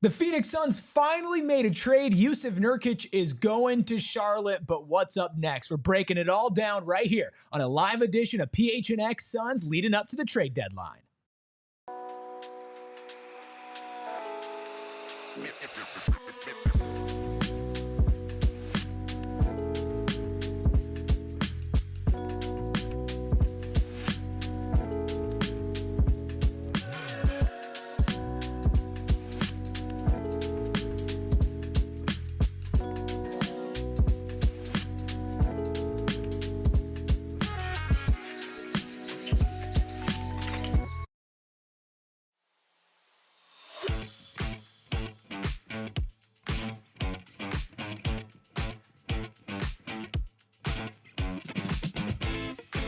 The Phoenix Suns finally made a trade. Jusuf Nurkic is going to Charlotte, but what's up next? We're breaking it all down right here on a live edition of PHNX Suns leading up to the trade deadline.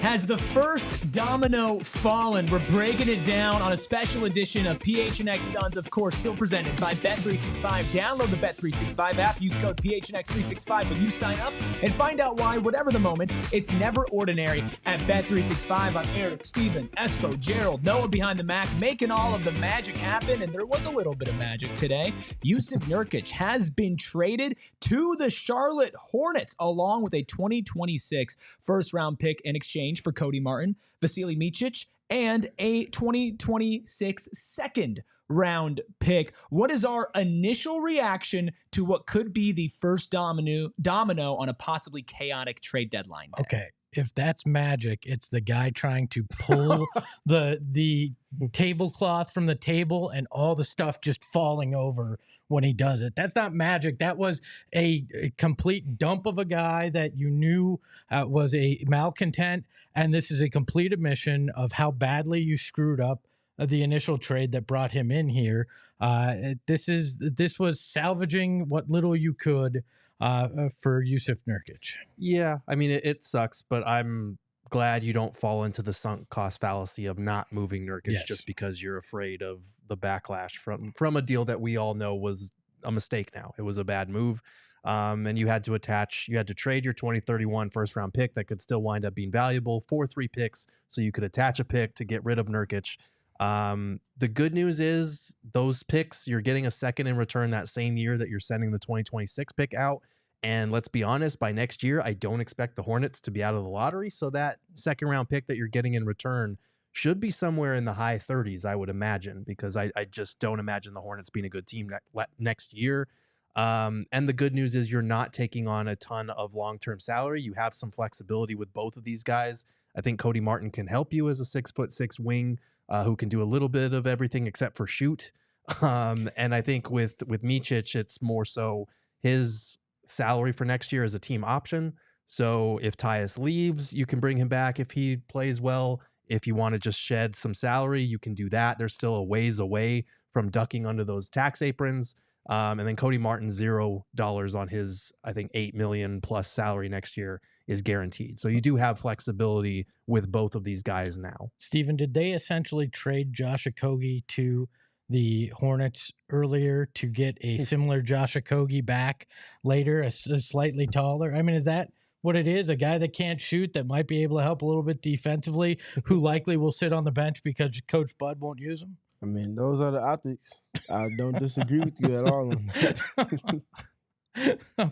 Has the first domino fallen? We're breaking it down on a special edition of PHNX Suns, of course, still presented by Bet365. Download the Bet365 app, use code PHNX365 when you sign up, and find out why, whatever the moment, it's never ordinary at Bet365. I'm Eric, Steven, Espo, Gerald, Noah behind the Mac, making all of the magic happen, and there was a little bit of magic today. Jusuf Nurkic has been traded to the Charlotte Hornets, along with a 2026 first-round pick in exchange for Cody Martin, Vasilije Micic, and a 2026 second-round pick. What is our initial reaction to what could be the first domino on a possibly chaotic trade deadline day? Okay, if that's magic, it's the guy trying to pull the tablecloth from the table and all the stuff just falling over when he does it. That's not magic. That was a complete dump of a guy that you knew was a malcontent, and this is a complete admission of how badly you screwed up the initial trade that brought him in here. This was salvaging what little you could for Jusuf Nurkic. Yeah, I mean, it sucks, but I'm glad you don't fall into the sunk cost fallacy of not moving Nurkic just because you're afraid of the backlash from a deal that we all know was a mistake now. It was a bad move. And you had to trade your 2031 first round pick that could still wind up being valuable for 3 picks. So you could attach a pick to get rid of Nurkic. The good news is those picks, you're getting a second in return that same year that you're sending the 2026 pick out. And let's be honest, by next year, I don't expect the Hornets to be out of the lottery. So that second round pick that you're getting in return should be somewhere in the high 30s, I would imagine, because I just don't imagine the Hornets being a good team next year. And the good news is you're not taking on a ton of long-term salary. You have some flexibility with both of these guys. I think Cody Martin can help you as a 6'6" wing who can do a little bit of everything except for shoot. And I think with Micic, it's more so his salary for next year is a team option. So if Tyus leaves, you can bring him back if he plays well. If you want to just shed some salary, you can do that. They're still a ways away from ducking under those tax aprons. And then Cody Martin, $0 on his, I think, $8 million plus salary next year is guaranteed. So you do have flexibility with both of these guys now. Steven, did they essentially trade Josh Okogie to the Hornets earlier to get a similar Josh Okogie back later, a slightly taller? I mean, is that what it is? A guy that can't shoot that might be able to help a little bit defensively, who likely will sit on the bench because Coach Bud won't use him? I mean, those are the optics. I don't disagree with you at all on that.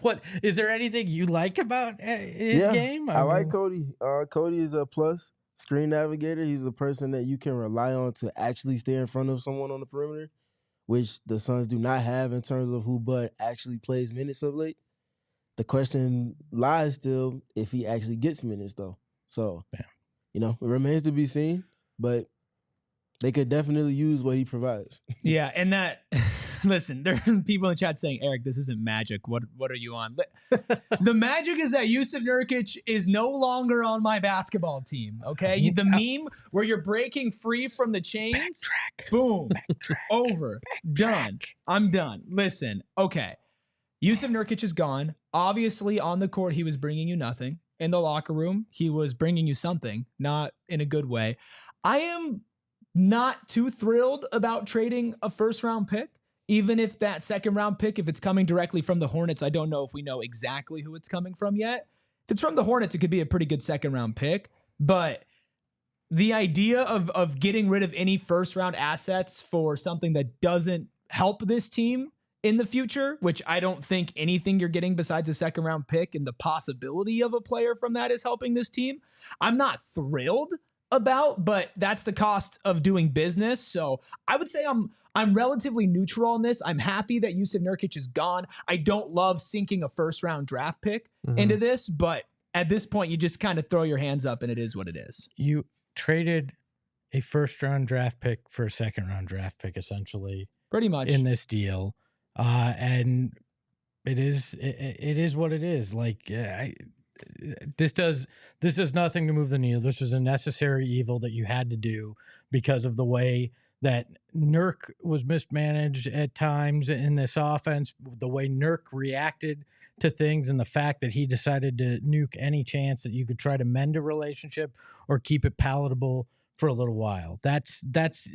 What is there anything you like about his game? I like Cody. Cody is a plus screen navigator. He's a person that you can rely on to actually stay in front of someone on the perimeter, which the Suns do not have in terms of who Bud actually plays minutes of late. The question lies still if he actually gets minutes, though. So, it remains to be seen, but they could definitely use what he provides. Yeah, and that, listen, there are people in the chat saying, Eric, this isn't magic. What are you on? The magic is that Jusuf Nurkic is no longer on my basketball team, okay? The meme where you're breaking free from the chains, backtrack, boom, over, done. I'm done. Listen, okay. Jusuf Nurkic is gone. Obviously, on the court, he was bringing you nothing. In the locker room, he was bringing you something, not in a good way. I am not too thrilled about trading a first-round pick, even if that second-round pick, if it's coming directly from the Hornets, I don't know if we know exactly who it's coming from yet. If it's from the Hornets, it could be a pretty good second-round pick, but the idea of getting rid of any first-round assets for something that doesn't help this team in the future, which I don't think anything you're getting besides a second round pick and the possibility of a player from that is helping this team, I'm not thrilled about, but that's the cost of doing business. So I would say I'm relatively neutral on this. I'm happy that Jusuf Nurkic is gone. I don't love sinking a first round draft pick into this, but at this point you just kind of throw your hands up and it is what it is. You traded a first round draft pick for a second round draft pick, essentially, pretty much in this deal. And it is what it is. Like, this does nothing to move the needle. This was a necessary evil that you had to do because of the way that Nurk was mismanaged at times in this offense, the way Nurk reacted to things, and the fact that he decided to nuke any chance that you could try to mend a relationship or keep it palatable for a little while. That's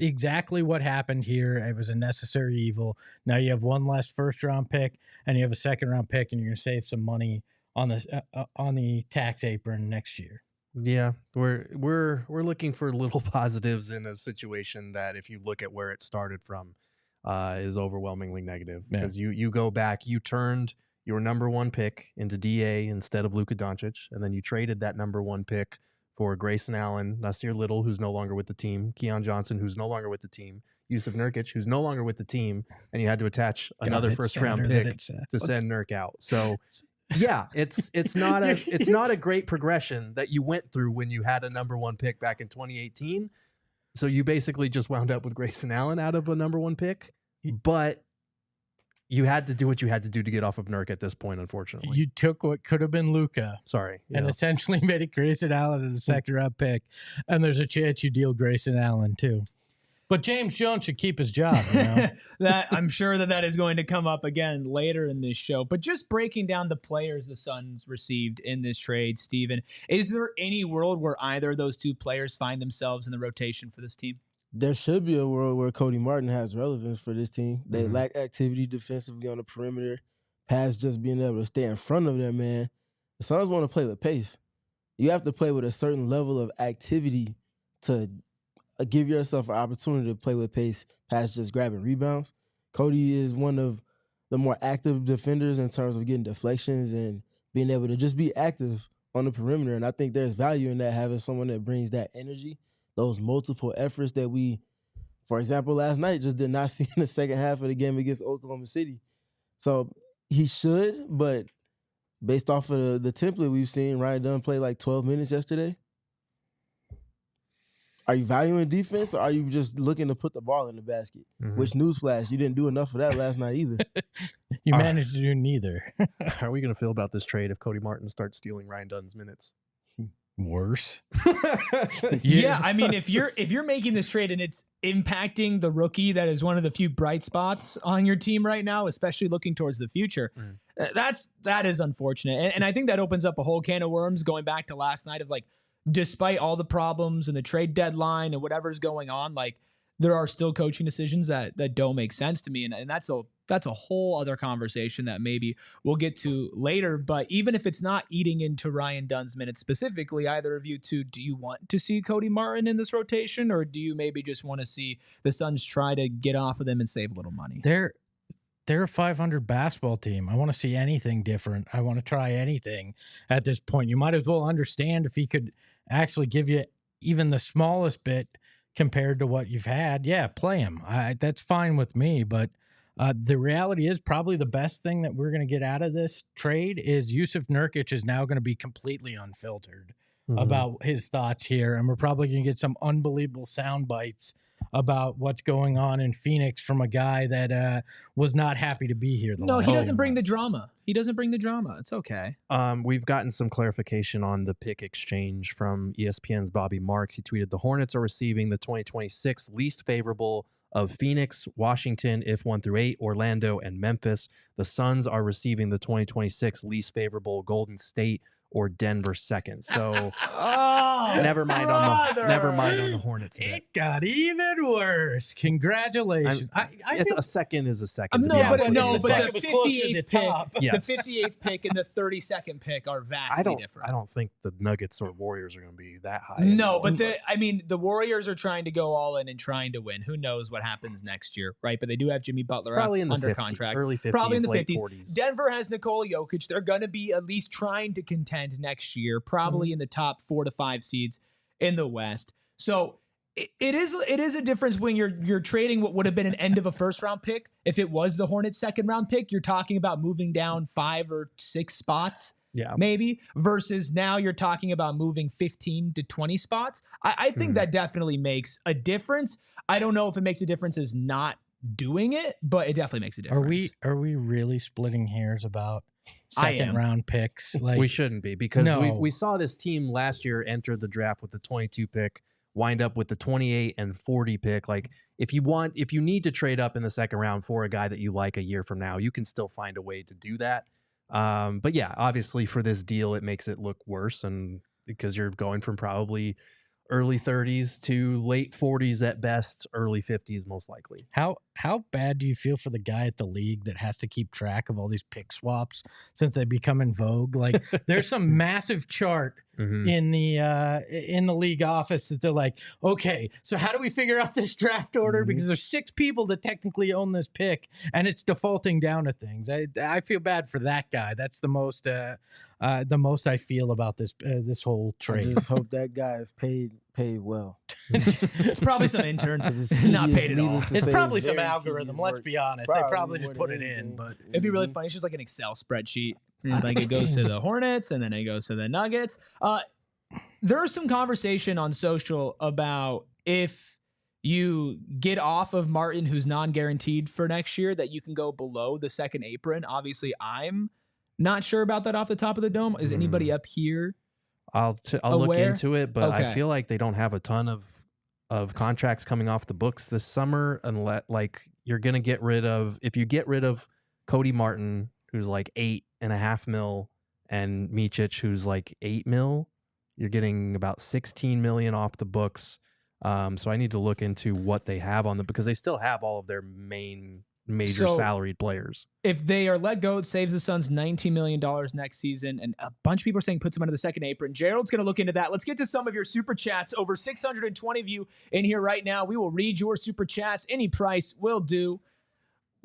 exactly what happened here. It was a necessary evil. Now you have one less first round pick and you have a second round pick, and you're going to save some money on this on the tax apron next year. Yeah, we're looking for little positives in a situation that, if you look at where it started from, is overwhelmingly negative. Because you go back, you turned your number one pick into DA instead of Luka Doncic, and then you traded that number one pick for Grayson Allen, Nasir Little, who's no longer with the team, Keon Johnson, who's no longer with the team, Jusuf Nurkic, who's no longer with the team, and you had to attach another first round pick to send Nurk out. So yeah, it's not a great progression that you went through when you had a number one pick back in 2018. So you basically just wound up with Grayson Allen out of a number one pick, but you had to do what you had to do to get off of Nurk at this point, unfortunately. You took what could have been Luka. And essentially made it Grayson Allen in a second round pick. And there's a chance you deal Grayson Allen too. But James Jones should keep his job. You know? That I'm sure that is going to come up again later in this show. But just breaking down the players the Suns received in this trade, Steven, is there any world where either of those two players find themselves in the rotation for this team? There should be a world where Cody Martin has relevance for this team. They lack activity defensively on the perimeter, past just being able to stay in front of their man. The Suns want to play with pace. You have to play with a certain level of activity to give yourself an opportunity to play with pace past just grabbing rebounds. Cody is one of the more active defenders in terms of getting deflections and being able to just be active on the perimeter. And I think there's value in that, having someone that brings that energy, those multiple efforts that we, for example, last night just did not see in the second half of the game against Oklahoma City. So he should, but based off of the template we've seen, Ryan Dunn played like 12 minutes yesterday. Are you valuing defense, or are you just looking to put the ball in the basket? Which, newsflash, you didn't do enough of that last night either. You managed to do neither. How are we going to feel about this trade if Cody Martin starts stealing Ryan Dunn's minutes? Worse. Yeah, I mean, if you're making this trade and it's impacting the rookie that is one of the few bright spots on your team right now, especially looking towards the future, that is unfortunate. And I think that opens up a whole can of worms going back to last night of, like, despite all the problems and the trade deadline and whatever's going on, like, there are still coaching decisions that don't make sense to me. And that's a whole other conversation that maybe we'll get to later. But even if it's not eating into Ryan Dunn's minutes specifically, either of you two, do you want to see Cody Martin in this rotation, or do you maybe just want to see the Suns try to get off of them and save a little money? They're a 500 basketball team. I want to see anything different. I want to try anything at this point. You might as well understand if he could actually give you even the smallest bit compared to what you've had. Yeah, play him. That's fine with me. But the reality is, probably the best thing that we're going to get out of this trade is Jusuf Nurkic is now going to be completely unfiltered about his thoughts here. And we're probably going to get some unbelievable sound bites about what's going on in Phoenix from a guy that was not happy to be here. No, he doesn't bring the drama. He doesn't bring the drama. It's okay. We've gotten some clarification on the pick exchange from ESPN's Bobby Marks. He tweeted, the Hornets are receiving the 2026 least favorable of Phoenix, Washington, if 1 through 8, Orlando, and Memphis. The Suns are receiving the 2026 least favorable Golden State, or Denver second. So Oh, never mind on the Hornets. It got even worse. Congratulations. It's a second is a second. to be no, honest but with you. the second was closer to 58th the pick, top. Yes. the 58th pick and the 32nd pick are vastly different. I don't think the Nuggets or Warriors are going to be that high. No, anymore. but the Warriors are trying to go all in and trying to win. Who knows what happens next year, right? But they do have Jimmy Butler probably in the under 50s, contract. early 50s, Probably in the late 50s. 40s. Denver has Nikola Jokic. They're going to be at least trying to contend next year, probably in the top 4 to 5 seeds in the West. So it is a difference when you're trading what would have been an end of a first round pick. If it was the Hornets' second round pick, you're talking about moving down 5 or 6 spots. Yeah. Maybe, versus now you're talking about moving 15 to 20 spots. I think that definitely makes a difference. I don't know if it makes a difference as not doing it, but it definitely makes a difference. Are we really splitting hairs about second round picks? Like, we shouldn't be, because No. we saw this team last year enter the draft with the 22 pick, wind up with the 28 and 40 pick. Like, if you need to trade up in the second round for a guy that you like a year from now, you can still find a way to do that. But yeah, obviously for this deal, it makes it look worse, and because you're going from probably early 30s to late 40s at best, early 50s most likely. how bad do you feel for the guy at the league that has to keep track of all these pick swaps since they become in vogue? Like, there's some massive chart in the league office that they're like, okay, so how do we figure out this draft order? Because there's 6 people that technically own this pick, and it's defaulting down to things. I feel bad for that guy. That's the most I feel about this whole I trade. just hope that guy is paid well. It's probably some intern It's not paid at all. It's probably some algorithm. Let's be honest. They probably just put it in, but It'd be really funny. It's just like an Excel spreadsheet. Like, it goes to the Hornets and then it goes to the Nuggets. There's some conversation on social about if you get off of Martin, who's non-guaranteed for next year, that you can go below the second apron. Obviously, I'm not sure about that off the top of the dome. Is anybody up here? I'll look Aware? into it, but Okay. I feel like they don't have a ton of contracts coming off the books this summer, unless, like, you're gonna get rid of, if you get rid of Cody Martin, who's like $8.5 million, and Micic, who's like $8 million, you're getting about $16 million off the books. So I need to look into what they have on them, because they still have all of their major salaried players. If they are let go, it saves the Suns $19 million next season. And a bunch of people are saying puts them under the second apron. Gerald's going to look into that. Let's get to some of your super chats. Over 620 of you in here right now. We will read your super chats. Any price will do.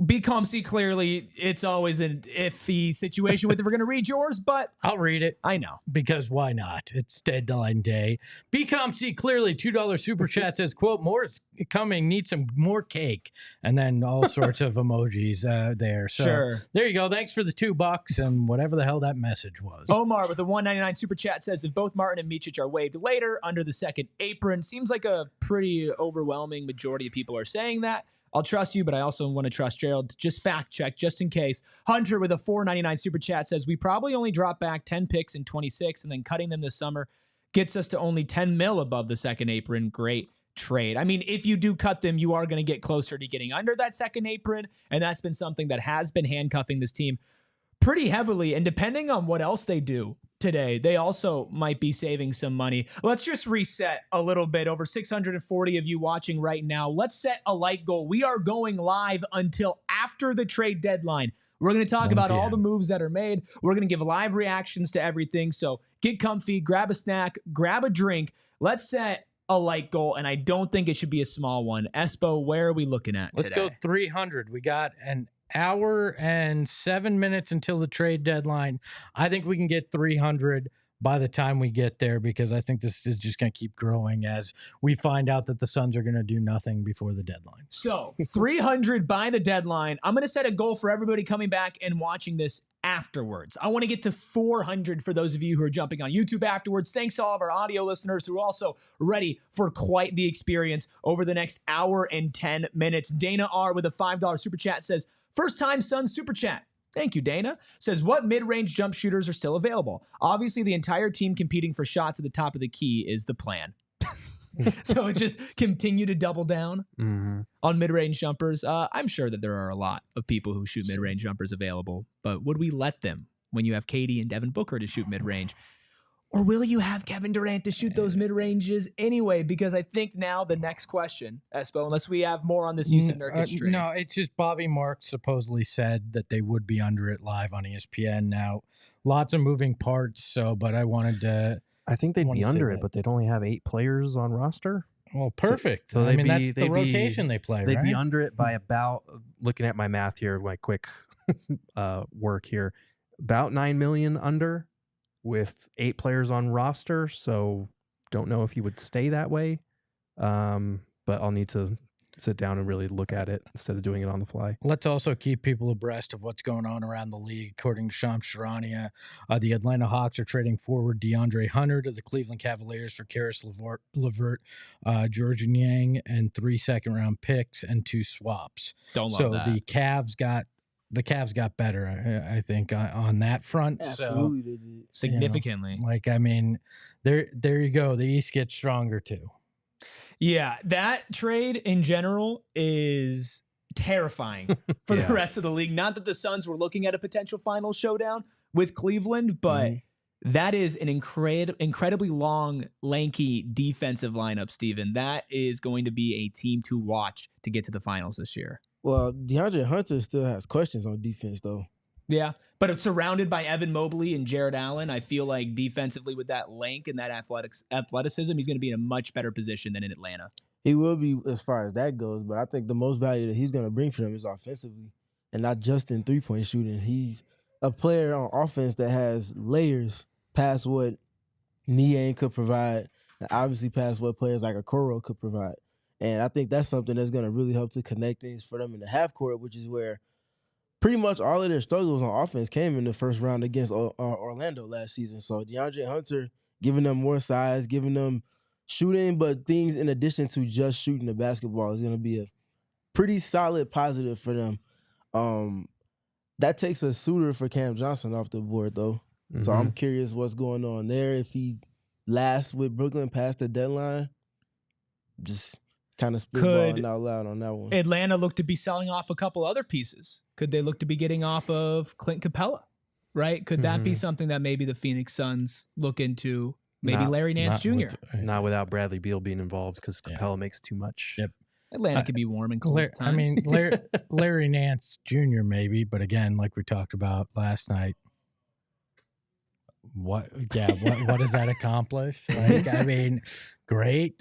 BComC, clearly, it's always an iffy situation with if we're going to read yours, but I'll read it. I know. Because why not? It's deadline day. BComC, clearly $2 super chat says, quote, more is coming, need some more cake. And then all sorts of emojis there. So Sure. there you go. Thanks for the $2 and whatever the hell that message was. Omar with a $1.99 super chat says, if both Martin and Micic are waived later under the second apron, seems like a pretty overwhelming majority of people are saying that. I'll trust you, but I also want to trust Gerald. Just fact check, just in case. Hunter with a $4.99 super chat says, we probably only drop back 10 picks in 26, and then cutting them this summer gets us to only 10 mil above the second apron. Great trade. I mean, if you do cut them, you are going to get closer to getting under that second apron, and that's been something that has been handcuffing this team pretty heavily. And depending on what else they do today, they also might be saving some money. Let's just reset a little bit. Over 640 of you watching right now. Let's set a like goal. We are going live until after the trade deadline. We're going to talk about all the moves that are made. We're going to give live reactions to everything. So get comfy, grab a snack, grab a drink. Let's set a like goal, and I don't think it should be a small one. Espo, where are we looking at Let's today? go 300. We got an hour and 7 minutes until the trade deadline. I think we can get 300 by the time we get there, because I think this is just going to keep growing as we find out that the Suns are going to do nothing before the deadline. So 300 by the deadline. I'm going to set a goal for everybody coming back and watching this afterwards. I want to get to 400 for those of you who are jumping on YouTube afterwards. Thanks to all of our audio listeners who are also ready for quite the experience over the next hour and 10 minutes. Dana R with a $5 super chat says, first time Suns super chat. Thank you, Dana. Says, what mid-range jump shooters are still available? Obviously, the entire team competing for shots at the top of the key is the plan. So just continue to double down on mid-range jumpers. I'm sure that there are a lot of people who shoot mid-range jumpers available, but would we let them when you have Katie and Devin Booker to shoot mid-range? Or will you have Kevin Durant to shoot those mid-ranges anyway? Because I think now the next question, Espo, unless we have more on this Jusuf Nurkic trade. No, it's just Bobby Marks supposedly said that they would be under it live on ESPN. Now, lots of moving parts, but I wanted to... I think they'd be under it, but they'd only have 8 players on roster. Well, perfect. So I mean, that's the rotation they play, they'd right? be under it by about, looking at my math here, my quick work here, about $9 million under, with 8 players on roster. So don't know if you would stay that way. But I'll need to sit down and really look at it instead of doing it on the fly. Let's also keep people abreast of what's going on around the league. According to Shams Charania, the Atlanta Hawks are trading forward DeAndre Hunter to the Cleveland Cavaliers for Karis LeVert, George Niang, and 3 second-round picks and 2 swaps. Don't love that. So the Cavs got better, I think, on that front. Absolutely, they did. Significantly. I mean, there you go. The East gets stronger too. Yeah, that trade in general is terrifying for the rest of the league. Not that the Suns were looking at a potential final showdown with Cleveland, but that is an incredibly long, lanky defensive lineup, Steven. That is going to be a team to watch to get to the finals this year. Well, DeAndre Hunter still has questions on defense, though. Yeah, but it's surrounded by Evan Mobley and Jared Allen. I feel like defensively with that length and that athleticism, he's going to be in a much better position than in Atlanta. He will be as far as that goes, but I think the most value that he's going to bring for them is offensively and not just in three-point shooting. He's a player on offense that has layers past what Niang could provide, and obviously past what players like Okoro could provide. And I think that's something that's going to really help to connect things for them in the half court, which is where pretty much all of their struggles on offense came in the first round against Orlando last season. So DeAndre Hunter giving them more size, giving them shooting, but things in addition to just shooting the basketball is going to be a pretty solid positive for them. That takes a suitor for Cam Johnson off the board, though. Mm-hmm. So I'm curious what's going on there. If he lasts with Brooklyn past the deadline, just kind of spitballing out loud on that one. Atlanta look to be selling off a couple other pieces. Could they look to be getting off of Clint Capella, right? Could that be something that maybe the Phoenix Suns look into? Maybe Larry Nance Jr. Not without Bradley Beal being involved, because Capella makes too much. Yep. Atlanta could be warm and cold at times. I mean, Larry Nance Jr. maybe, but again, like we talked about last night, what does that accomplish? Like, I mean, great.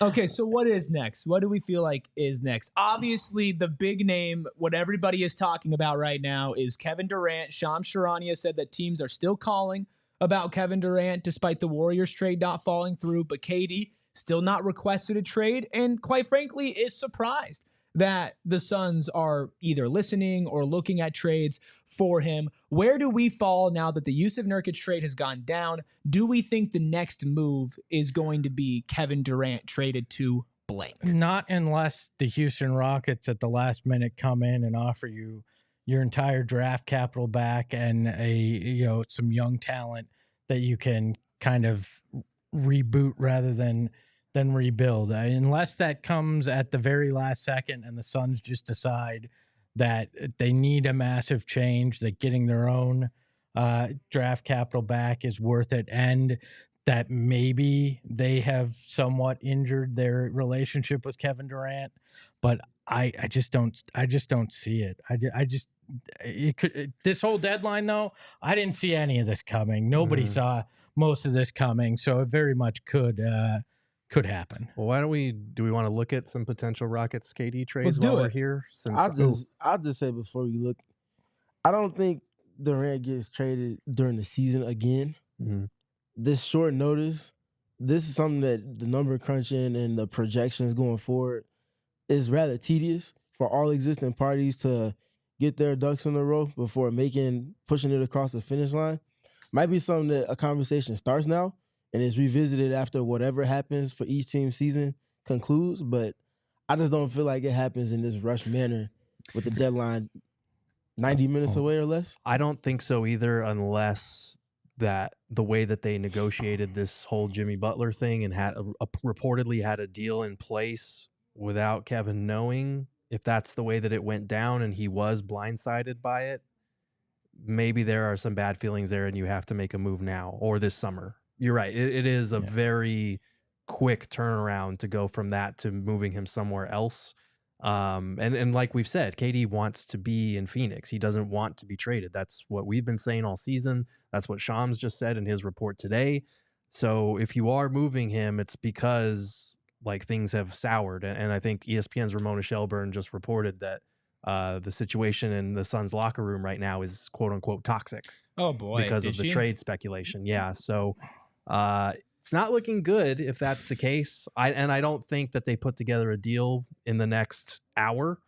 Okay, so what is next? What do we feel like is next? Obviously, the big name, what everybody is talking about right now, is Kevin Durant. Shams Charania said that teams are still calling about Kevin Durant despite the Warriors trade not falling through, but KD still not requested a trade, and quite frankly is surprised that the Suns are either listening or looking at trades for him. Where do we fall now that the Jusuf Nurkic trade has gone down? Do we think the next move is going to be Kevin Durant traded to blank? Not unless the Houston Rockets at the last minute come in and offer you your entire draft capital back and some young talent that you can kind of reboot rather than rebuild. Unless that comes at the very last second and the Suns just decide that they need a massive change, that getting their own draft capital back is worth it, and that maybe they have somewhat injured their relationship with Kevin Durant. But I just don't see it. It could, this whole deadline though, I didn't see any of this coming. Nobody saw most of this coming, so it very much could happen. Well, why don't do we want to look at some potential Rockets KD trades while we're here? I'll just say before we look, I don't think Durant gets traded during the season again. Mm-hmm. This short notice, this is something that the number crunching and the projections going forward is rather tedious for all existing parties to get their ducks in a row before pushing it across the finish line. Might be something that a conversation starts now and is revisited after whatever happens for each team's season concludes, but I just don't feel like it happens in this rush manner with the deadline 90 minutes away or less. I don't think so either, unless that the way that they negotiated this whole Jimmy Butler thing and had reportedly had a deal in place without Kevin knowing, if that's the way that it went down and he was blindsided by it, maybe there are some bad feelings there and you have to make a move now or this summer. You're right. It is a very quick turnaround to go from that to moving him somewhere else. And like we've said, KD wants to be in Phoenix. He doesn't want to be traded. That's what we've been saying all season. That's what Shams just said in his report today. So if you are moving him, it's because like things have soured. And I think ESPN's Ramona Shelburne just reported that the situation in the Suns locker room right now is quote unquote toxic. Oh boy. Because of the trade speculation. Yeah. So it's not looking good if that's the case. I don't think that they put together a deal in the next hour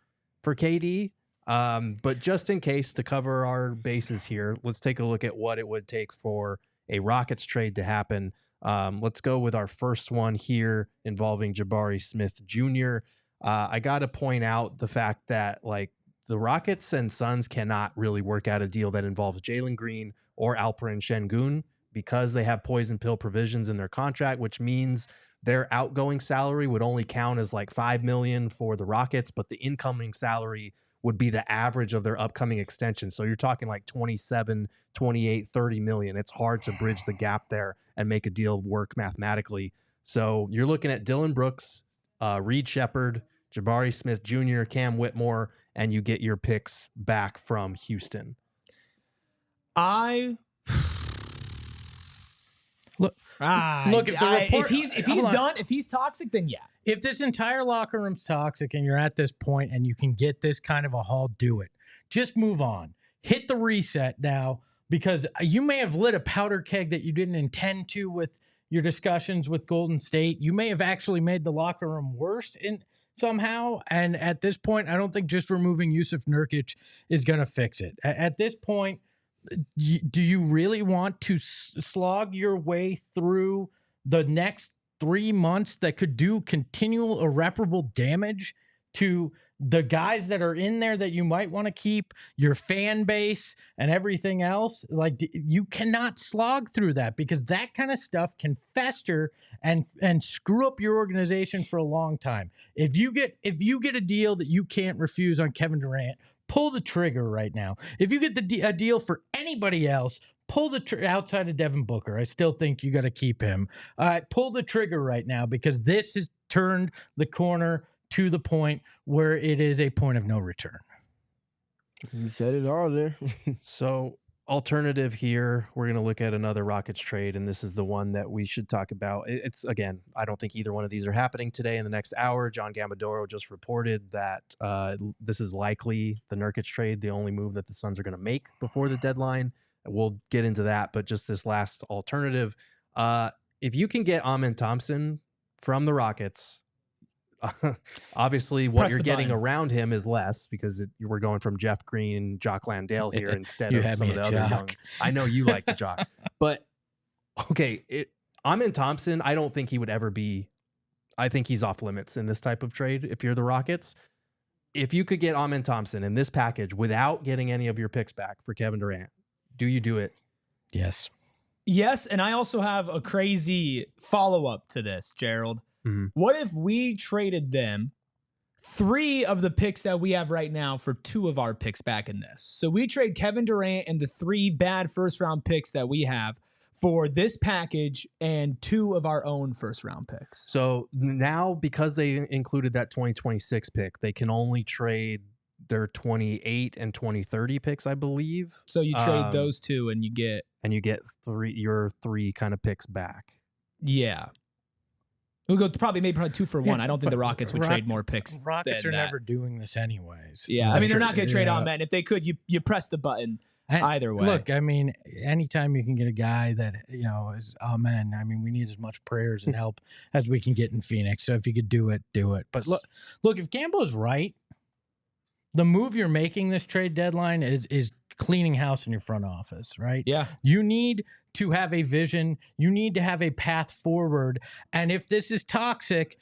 for KD. But just in case, to cover our bases here, let's take a look at what it would take for a Rockets trade to happen. Let's go with our first one here involving Jabari Smith Jr. I got to point out the fact that like the Rockets and Suns cannot really work out a deal that involves Jalen Green or Alperen Şengün, because they have poison pill provisions in their contract, which means their outgoing salary would only count as like $5 million for the Rockets, but the incoming salary would be the average of their upcoming extension. So you're talking like 27, 28, 30 million. It's hard to bridge the gap there and make a deal work mathematically. So you're looking at Dylan Brooks, Reed Shepherd, Jabari Smith Jr., Cam Whitmore, and you get your picks back from Houston. Look, if he's toxic, then yeah. If this entire locker room's toxic and you're at this point and you can get this kind of a haul, do it. Just move on. Hit the reset now, because you may have lit a powder keg that you didn't intend to with your discussions with Golden State. You may have actually made the locker room worse somehow. And at this point, I don't think just removing Jusuf Nurkic is going to fix it. At this point, do you really want to slog your way through the next 3 months that could do continual irreparable damage to the guys that are in there that you might want to keep, your fan base and everything else? Like, you cannot slog through that, because that kind of stuff can fester and screw up your organization for a long time. If you get a deal that you can't refuse on Kevin Durant, pull the trigger right now. If you get a deal for anybody else, pull the outside of Devin Booker. I still think you got to keep him. Pull the trigger right now, because this has turned the corner to the point where it is a point of no return. You said it all there. So alternative here, we're going to look at another Rockets trade, and this is the one that we should talk about. It's, again, I don't think either one of these are happening today in the next hour. John Gambadoro just reported that this is likely the Nurkic trade, the only move that the Suns are going to make before the deadline. We'll get into that, but just this last alternative. If you can get Amen Thompson from the Rockets, obviously what you're getting around him is less, because we're going from Jeff Green, Jock Landale here instead of some of the other young. I know you like the Jock, but okay, Amen Thompson, I don't think he would ever be. I think he's off limits in this type of trade. If you're the Rockets, if you could get Amen Thompson in this package without getting any of your picks back for Kevin Durant, do you do it? Yes. Yes, and I also have a crazy follow-up to this, Gerald. Mm-hmm. What if we traded them 3 of the picks that we have right now for 2 of our picks back in this? So we trade Kevin Durant and the 3 bad first-round picks that we have for this package and 2 of our own first-round picks. So now, because they included that 2026 pick, they can only trade their 28 and 2030 picks, I believe. So you trade those 2 and you get your 3 kind of picks back. Yeah. We'll go maybe 2 for 1. I don't think the Rockets would trade more picks. Rockets are never doing this anyways. Yeah, I mean, they're not going to trade Amen. If they could, you press the button either way. Look, I mean, anytime you can get a guy that, is Amen, I mean, we need as much prayers and help as we can get in Phoenix. So if you could do it, do it. But look, if Gambo's right, the move you're making this trade deadline is cleaning house in your front office, right? Yeah. You need to have a vision. You need to have a path forward. And if this is toxic,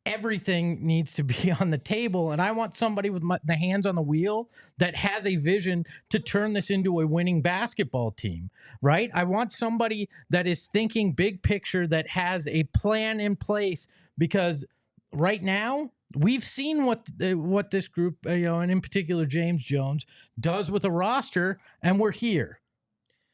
everything needs to be on the table. And I want somebody with the hands on the wheel that has a vision to turn this into a winning basketball team, right? I want somebody that is thinking big picture, that has a plan in place, because right now We've seen what this group, and in particular James Jones, does with a roster, and we're here.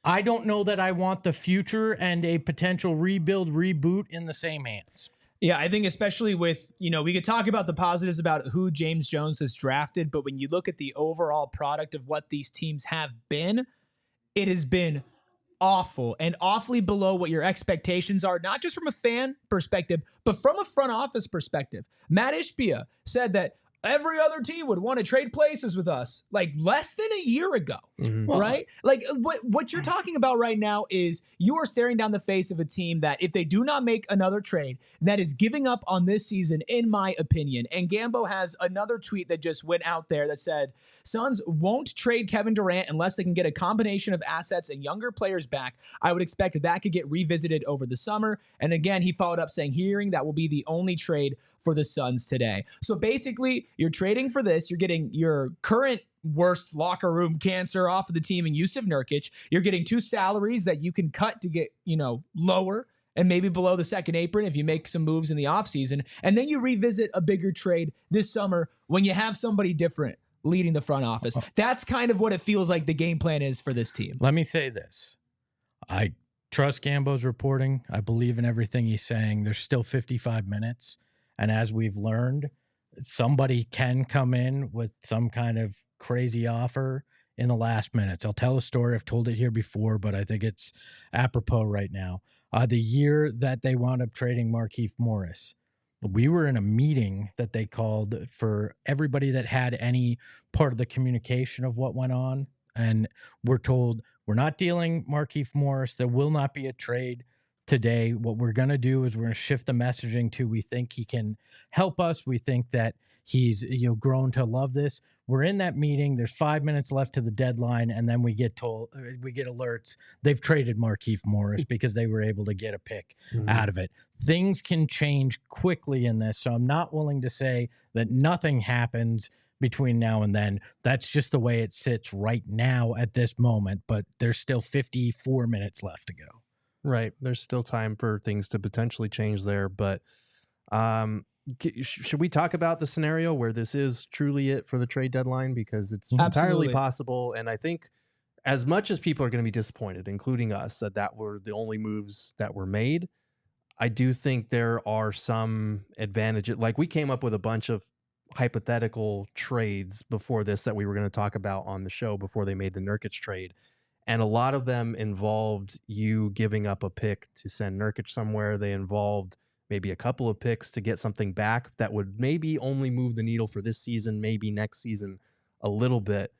I don't know that I want the future and a potential reboot in the same hands. Yeah, I think especially with, we could talk about the positives about who James Jones has drafted, but when you look at the overall product of what these teams have been, it has been awful and awfully below what your expectations are, not just from a fan perspective, but from a front office perspective. Matt Ishbia said that every other team would want to trade places with us like less than a year ago, right? Like what you're talking about right now is you are staring down the face of a team that if they do not make another trade, that is giving up on this season, in my opinion. And Gambo has another tweet that just went out there that said, Suns won't trade Kevin Durant unless they can get a combination of assets and younger players back. I would expect that could get revisited over the summer. And again, he followed up saying, hearing that will be the only trade for the Suns today. So basically, you're trading for this. You're getting your current worst locker room cancer off of the team in Jusuf Nurkic. You're getting 2 salaries that you can cut to get, lower and maybe below the second apron if you make some moves in the offseason. And then you revisit a bigger trade this summer when you have somebody different leading the front office. That's kind of what it feels like the game plan is for this team. Let me say this. I trust Gambo's reporting. I believe in everything he's saying. There's still 55 minutes. And as we've learned, somebody can come in with some kind of crazy offer in the last minutes. I'll tell a story. I've told it here before, but I think it's apropos right now. The year that they wound up trading Markieff Morris, we were in a meeting that they called for everybody that had any part of the communication of what went on. And we're told, we're not dealing Markieff Morris. There will not be a trade today. What we're going to do is we're going to shift the messaging to, we think he can help us. We think that he's grown to love this. We're in that meeting. There's 5 minutes left to the deadline, and then we get alerts. They've traded Markieff Morris because they were able to get a pick out of it. Things can change quickly in this, so I'm not willing to say that nothing happens between now and then. That's just the way it sits right now at this moment, but there's still 54 minutes left to go. Right. There's still time for things to potentially change there. But should we talk about the scenario where this is truly it for the trade deadline? Because it's entirely possible. And I think as much as people are going to be disappointed, including us, that were the only moves that were made, I do think there are some advantages. Like, we came up with a bunch of hypothetical trades before this that we were going to talk about on the show before they made the Nurkic trade. And a lot of them involved you giving up a pick to send Nurkic somewhere. They involved maybe a couple of picks to get something back that would maybe only move the needle for this season, maybe next season a little bit.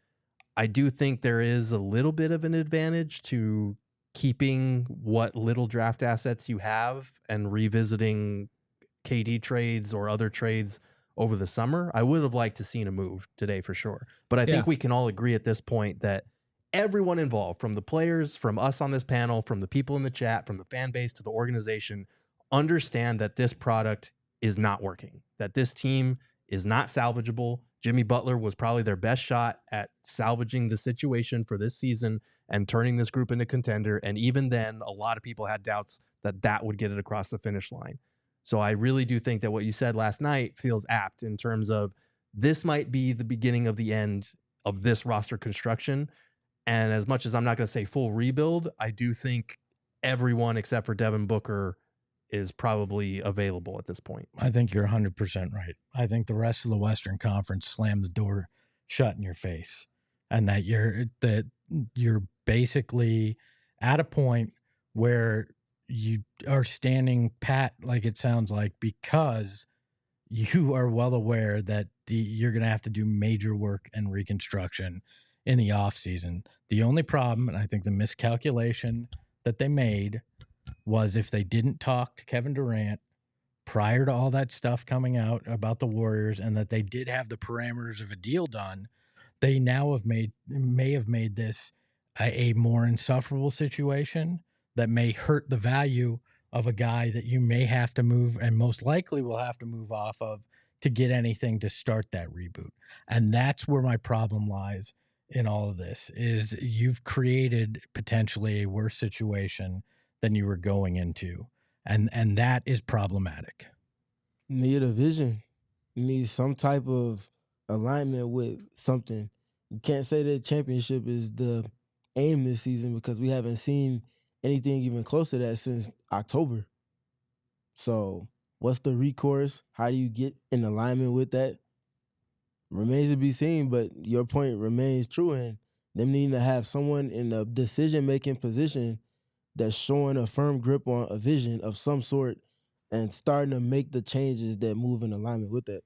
I do think there is a little bit of an advantage to keeping what little draft assets you have and revisiting KD trades or other trades over the summer. I would have liked to seen a move today for sure. But I think we can all agree at this point that everyone involved, from the players, from us on this panel, from the people in the chat, from the fan base to the organization, understand that this product is not working, that this team is not salvageable. Jimmy Butler was probably their best shot at salvaging the situation for this season and turning this group into contender. And even then, a lot of people had doubts that that would get it across the finish line. So I really do think that what you said last night feels apt in terms of this might be the beginning of the end of this roster construction. And as much as I'm not going to say full rebuild, I do think everyone except for Devin Booker is probably available at this point. I think you're 100% right. I think the rest of the Western Conference slammed the door shut in your face, and that you're basically at a point where you are standing pat, like it sounds like, because you are well aware that you're going to have to do major work and reconstruction in the offseason. The only problem, and I think the miscalculation that they made, was if they didn't talk to Kevin Durant prior to all that stuff coming out about the Warriors, and that they did have the parameters of a deal done, they now may have made this a more insufferable situation that may hurt the value of a guy that you may have to move, and most likely will have to move off of, to get anything to start that reboot. And that's where my problem lies in all of this, is you've created potentially a worse situation than you were going into. And that is problematic. Need a vision. You need some type of alignment with something. You can't say that championship is the aim this season because we haven't seen anything even close to that since October. So what's the recourse? How do you get in alignment with that? Remains to be seen, but your point remains true, and them needing to have someone in a decision-making position that's showing a firm grip on a vision of some sort and starting to make the changes that move in alignment with that.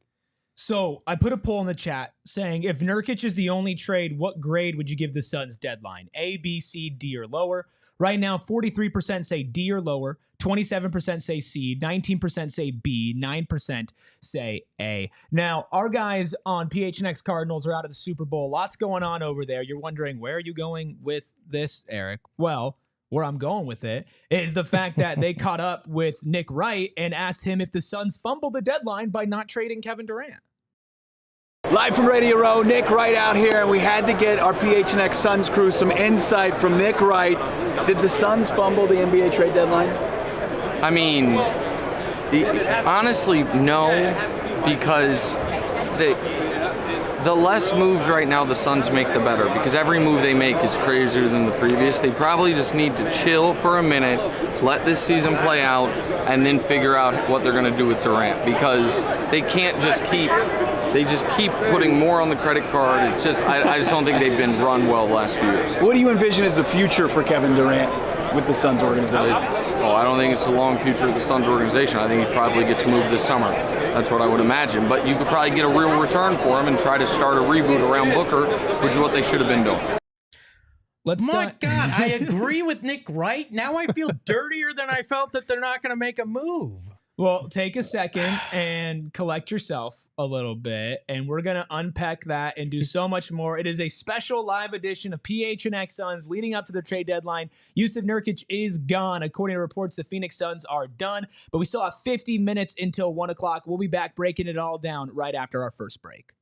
So I put a poll in the chat saying, if Nurkic is the only trade, what grade would you give the Suns deadline? A, B, C, D, or lower? Right now, 43% say D or lower, 27% say C, 19% say B, 9% say A. Now, our guys on PHNX Cardinals are out of the Super Bowl. Lots going on over there. You're wondering, where are you going with this, Eric? Well, where I'm going with it is the fact that they caught up with Nick Wright and asked him if the Suns fumbled the deadline by not trading Kevin Durant. Live from Radio Row, Nick Wright out here, and we had to get our PHNX Suns crew some insight from Nick Wright. Did the Suns fumble the NBA trade deadline? I mean, honestly, no, because the less moves right now the Suns make, the better, because every move they make is crazier than the previous. They probably just need to chill for a minute, let this season play out, and then figure out what they're going to do with Durant, because they can't just keep putting more on the credit card. It's just, I just don't think they've been run well the last few years. What do you envision as the future for Kevin Durant with the Suns organization? I don't think it's the long future of the Suns organization. I think he probably gets moved this summer. That's what I would imagine. But you could probably get a real return for him and try to start a reboot around Booker, which is what they should have been doing. My God, I agree with Nick Wright. Now I feel dirtier than I felt that they're not going to make a move. Well, take a second and collect yourself a little bit, and we're going to unpack that and do so much more. It is a special live edition of PHNX Suns leading up to the trade deadline. Jusuf Nurkic is gone. According to reports, the Phoenix Suns are done, but we still have 50 minutes until 1 o'clock. We'll be back breaking it all down right after our first break.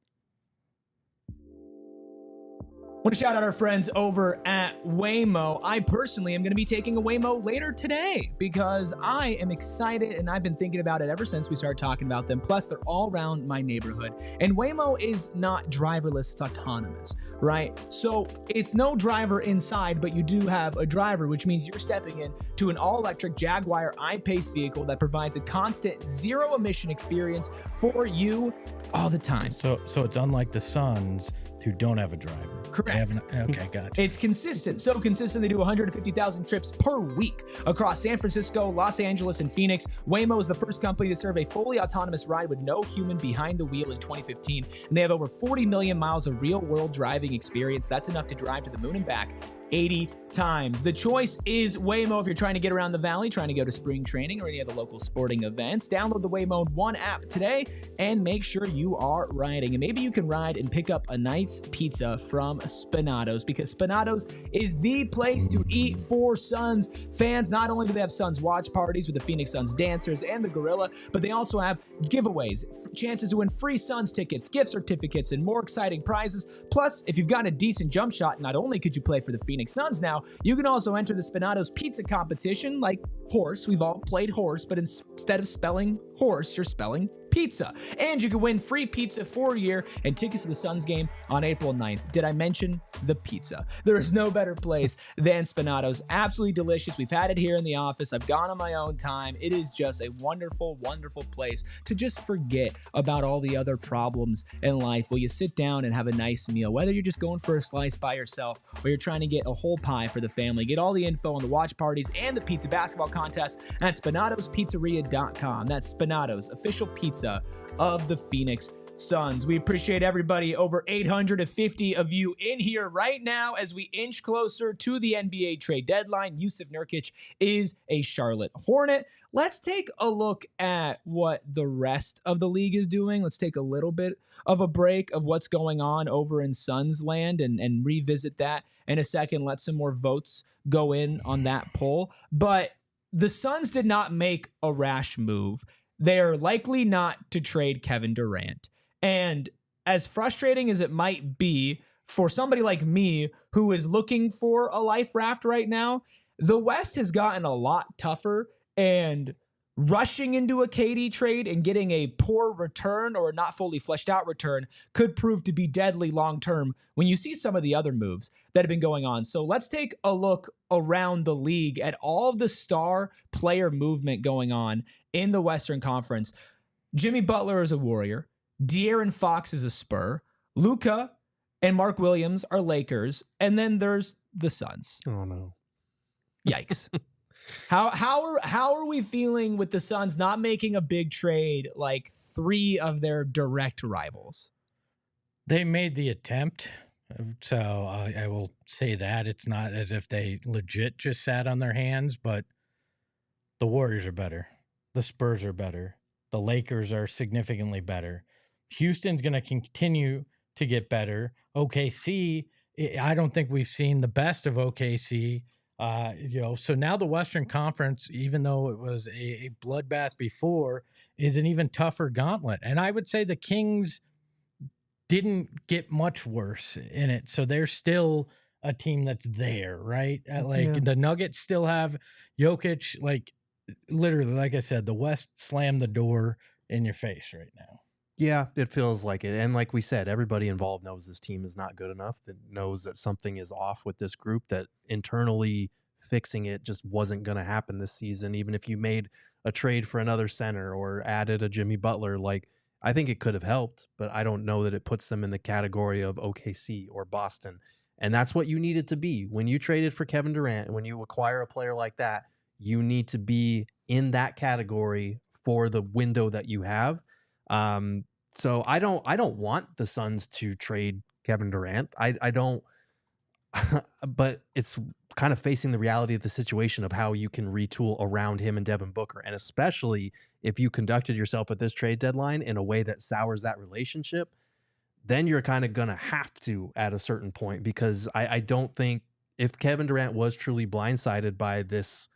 I want to shout out our friends over at Waymo. I personally am going to be taking a Waymo later today because I am excited and I've been thinking about it ever since we started talking about them. Plus, they're all around my neighborhood. And Waymo is not driverless, it's autonomous, right? So it's no driver inside, but you do have a driver, which means you're stepping in to an all-electric Jaguar I-Pace vehicle that provides a constant zero-emission experience for you all the time. So it's unlike the Suns who don't have a driver. Correct. Okay, gotcha. It's consistent. So consistent, they do 150,000 trips per week across San Francisco, Los Angeles, and Phoenix. Waymo is the first company to serve a fully autonomous ride with no human behind the wheel in 2015. And they have over 40 million miles of real-world driving experience. That's enough to drive to the moon and back 80 times. The choice is Waymo if you're trying to get around the valley, trying to go to spring training or any other local sporting events. Download the Waymo One app today and make sure you are riding. And maybe you can ride and pick up a nice pizza from Spinato's, because Spinato's is the place to eat for Suns fans. Not only do they have Suns watch parties with the Phoenix Suns dancers and the Gorilla, but they also have giveaways, chances to win free Suns tickets, gift certificates, and more exciting prizes. Plus, if you've got a decent jump shot, not only could you play for the Phoenix Suns now, you can also enter the Spinato's pizza competition like horse. We've all played horse, but instead of spelling horse, you're spelling pizza. And you can win free pizza for a year and tickets to the Suns game on April 9th. Did I mention the pizza? There is no better place than Spinato's. Absolutely delicious. We've had it here in the office. I've gone on my own time. It is just a wonderful, wonderful place to just forget about all the other problems in life while you sit down and have a nice meal. Whether you're just going for a slice by yourself or you're trying to get a whole pie for the family, get all the info on the watch parties and the pizza basketball contest at SpinatosPizzeria.com. That's Spinato's official pizza of the Phoenix Suns. We appreciate everybody, over 850 of you in here right now as we inch closer to the NBA trade deadline. Jusuf Nurkic is a Charlotte Hornet. Let's take a look at what the rest of the league is doing. Let's take a little bit of a break of what's going on over in Suns land and revisit that in a second. Let some more votes go in on that poll. But the Suns did not make a rash move. They are likely not to trade Kevin Durant. And as frustrating as it might be for somebody like me who is looking for a life raft right now, the West has gotten a lot tougher. And rushing into a KD trade and getting a poor return or a not fully fleshed out return could prove to be deadly long-term when you see some of the other moves that have been going on. So let's take a look around the league at all of the star player movement going on in the Western Conference. Jimmy Butler is a Warrior. De'Aaron Fox is a Spur. Luka and Mark Williams are Lakers. And then there's the Suns. Oh, no. Yikes. How are we feeling with the Suns not making a big trade like 3 of their direct rivals? They made the attempt, so I will say that. It's not as if they legit just sat on their hands, but the Warriors are better. The Spurs are better. The Lakers are significantly better. Houston's going to continue to get better. OKC, I don't think we've seen the best of OKC. So now the Western Conference, even though it was a bloodbath before, is an even tougher gauntlet. And I would say the Kings didn't get much worse in it. So they're still a team that's there, right? The Nuggets still have Jokic, literally, like I said, the West slammed the door in your face right now. Yeah, it feels like it. And like we said, everybody involved knows this team is not good enough, that knows that something is off with this group, that internally fixing it just wasn't going to happen this season. Even if you made a trade for another center or added a Jimmy Butler, I think it could have helped, but I don't know that it puts them in the category of OKC or Boston. And that's what you needed to be. When you traded for Kevin Durant, when you acquire a player like that, you need to be in that category for the window that you have. So I don't want the Suns to trade Kevin Durant. I don't, but it's kind of facing the reality of the situation of how you can retool around him and Devin Booker. And especially if you conducted yourself at this trade deadline in a way that sours that relationship, then you're kind of going to have to at a certain point, because I don't think if Kevin Durant was truly blindsided by this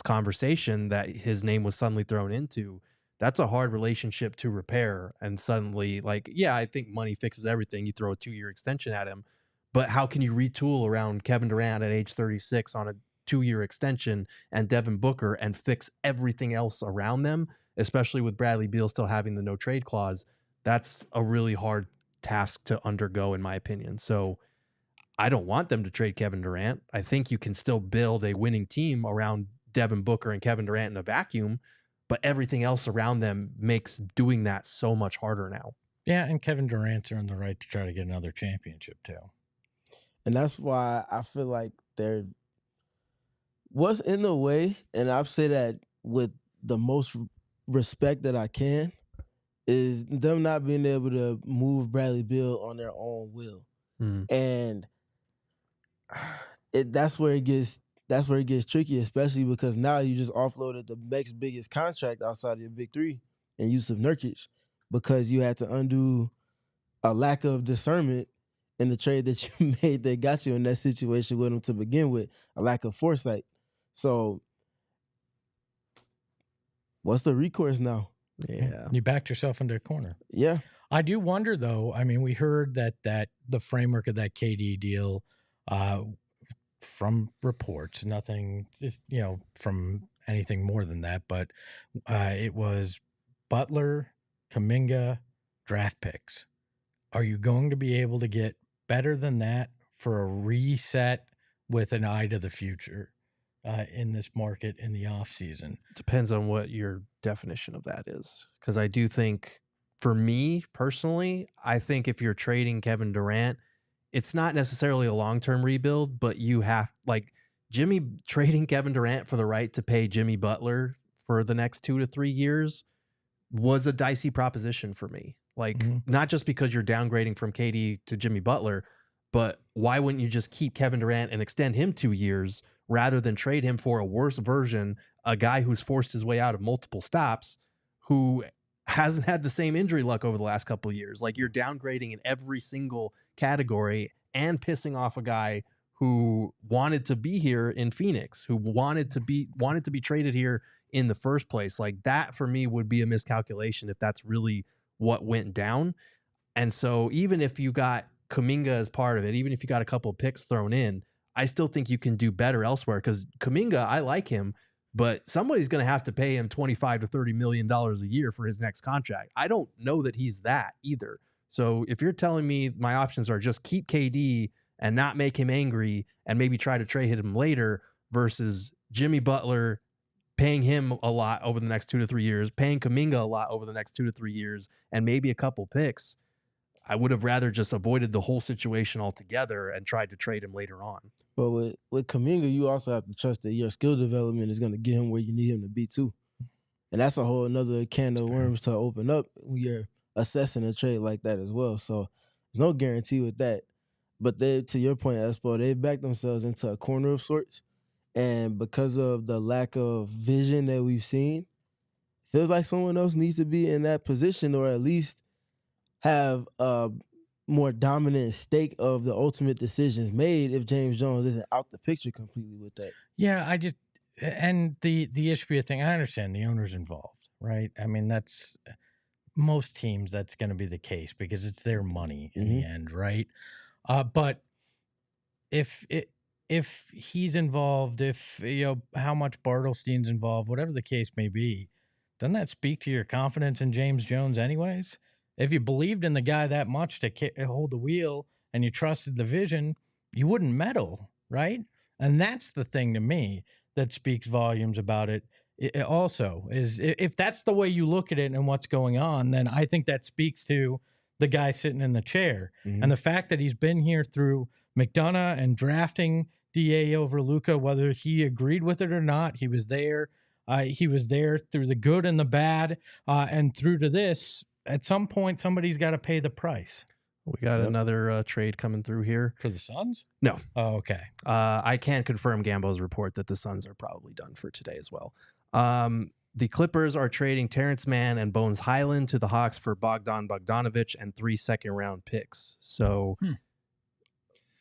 conversation that his name was suddenly thrown into, that's a hard relationship to repair. And suddenly, I think money fixes everything. You throw a 2-year extension at him, but how can you retool around Kevin Durant at age 36 on a 2-year extension and Devin Booker and fix everything else around them, especially with Bradley Beal still having the no trade clause? That's a really hard task to undergo, in my opinion. So I don't want them to trade Kevin Durant. I think you can still build a winning team around Devin Booker and Kevin Durant in a vacuum, but everything else around them makes doing that so much harder now. Yeah, and Kevin Durant's earned the right to try to get another championship too. And that's why I feel like they're what's in the way, and I've said that with the most respect that I can, is them not being able to move Bradley Beal on their own will. And that's where it gets tricky, especially because now you just offloaded the next biggest contract outside of your big three in Jusuf Nurkic, because you had to undo a lack of discernment in the trade that you made that got you in that situation with him to begin with, a lack of foresight. So what's the recourse now? Yeah. You backed yourself into a corner. Yeah. I do wonder, though. I mean, we heard that the framework of that KD deal, from reports, nothing, just, from anything more than that, but it was Butler, Kuminga, draft picks. Are you going to be able to get better than that for a reset with an eye to the future in this market in the offseason? Depends on what your definition of that is. Because I do think, for me personally, I think if you're trading Kevin Durant, it's not necessarily a long-term rebuild, but you have, Jimmy trading Kevin Durant for the right to pay Jimmy Butler for the next 2 to 3 years was a dicey proposition for me. Not just because you're downgrading from KD to Jimmy Butler, but why wouldn't you just keep Kevin Durant and extend him 2 years rather than trade him for a worse version, a guy who's forced his way out of multiple stops, who hasn't had the same injury luck over the last couple of years? You're downgrading in every single category and pissing off a guy who wanted to be here in Phoenix, who wanted to be traded here in the first place. That for me would be a miscalculation if that's really what went down. And so even if you got Kuminga as part of it, even if you got a couple of picks thrown in, I still think you can do better elsewhere, because Kuminga, I like him, but somebody's going to have to pay him $25 to $30 million a year for his next contract. I don't know that he's that either. So if you're telling me my options are just keep KD and not make him angry and maybe try to trade him later versus Jimmy Butler, paying him a lot over the next 2 to 3 years, paying Kuminga a lot over the next 2 to 3 years, and maybe a couple picks, I would have rather just avoided the whole situation altogether and tried to trade him later on. But with Kuminga, you also have to trust that your skill development is going to get him where you need him to be too. And that's a whole another can of worms to open up when you're assessing a trade like that as well. So there's no guarantee with that. But they, to your point, Espo, they backed themselves into a corner of sorts. And because of the lack of vision that we've seen, feels like someone else needs to be in that position or at least have a more dominant stake of the ultimate decisions made if James Jones isn't out the picture completely with that. Yeah, and the Ishbia thing, I understand the owner's involved, right? I mean, that's most teams, that's going to be the case because it's their money in the end, right? But if he's involved, if how much Bartelstein's involved, whatever the case may be, doesn't that speak to your confidence in James Jones anyways? If you believed in the guy that much to hold the wheel and you trusted the vision, you wouldn't meddle, right? And that's the thing to me that speaks volumes about it. It also is, if that's the way you look at it and what's going on, then I think that speaks to the guy sitting in the chair. And the fact that he's been here through McDonough and drafting DA over Luka, whether he agreed with it or not, he was there. He was there through the good and the bad, and through to this. At some point, somebody's got to pay the price. We got another trade coming through here. For the Suns? No. Oh, okay. I can confirm Gambo's report that the Suns are probably done for today as well. The Clippers are trading Terrence Mann and Bones Highland to the Hawks for Bogdan Bogdanovic and 3 second-round picks. So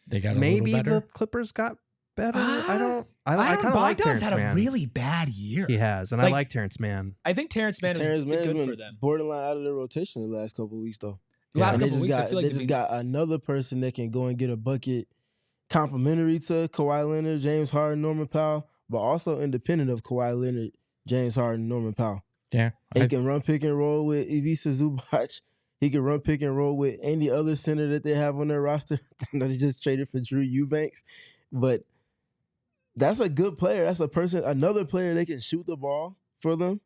they got maybe the Clippers got better. I kind of like Terrence had Mann. a really bad year. He has, and I like Terrence Mann. I think Terrence Mann is good been for them. Borderline out of the rotation the last couple of weeks, though. The last And couple of weeks, I feel like they just got another person that can go and get a bucket complimentary to Kawhi Leonard, James Harden, Norman Powell, but also independent of Kawhi Leonard, James Harden, Norman Powell. Yeah. He can run pick and roll with Ivica Zubac. He can run pick and roll with any other center that they have on their roster. I know they just traded for Drew Eubanks, but that's a good player. That's another player that can shoot the ball for them.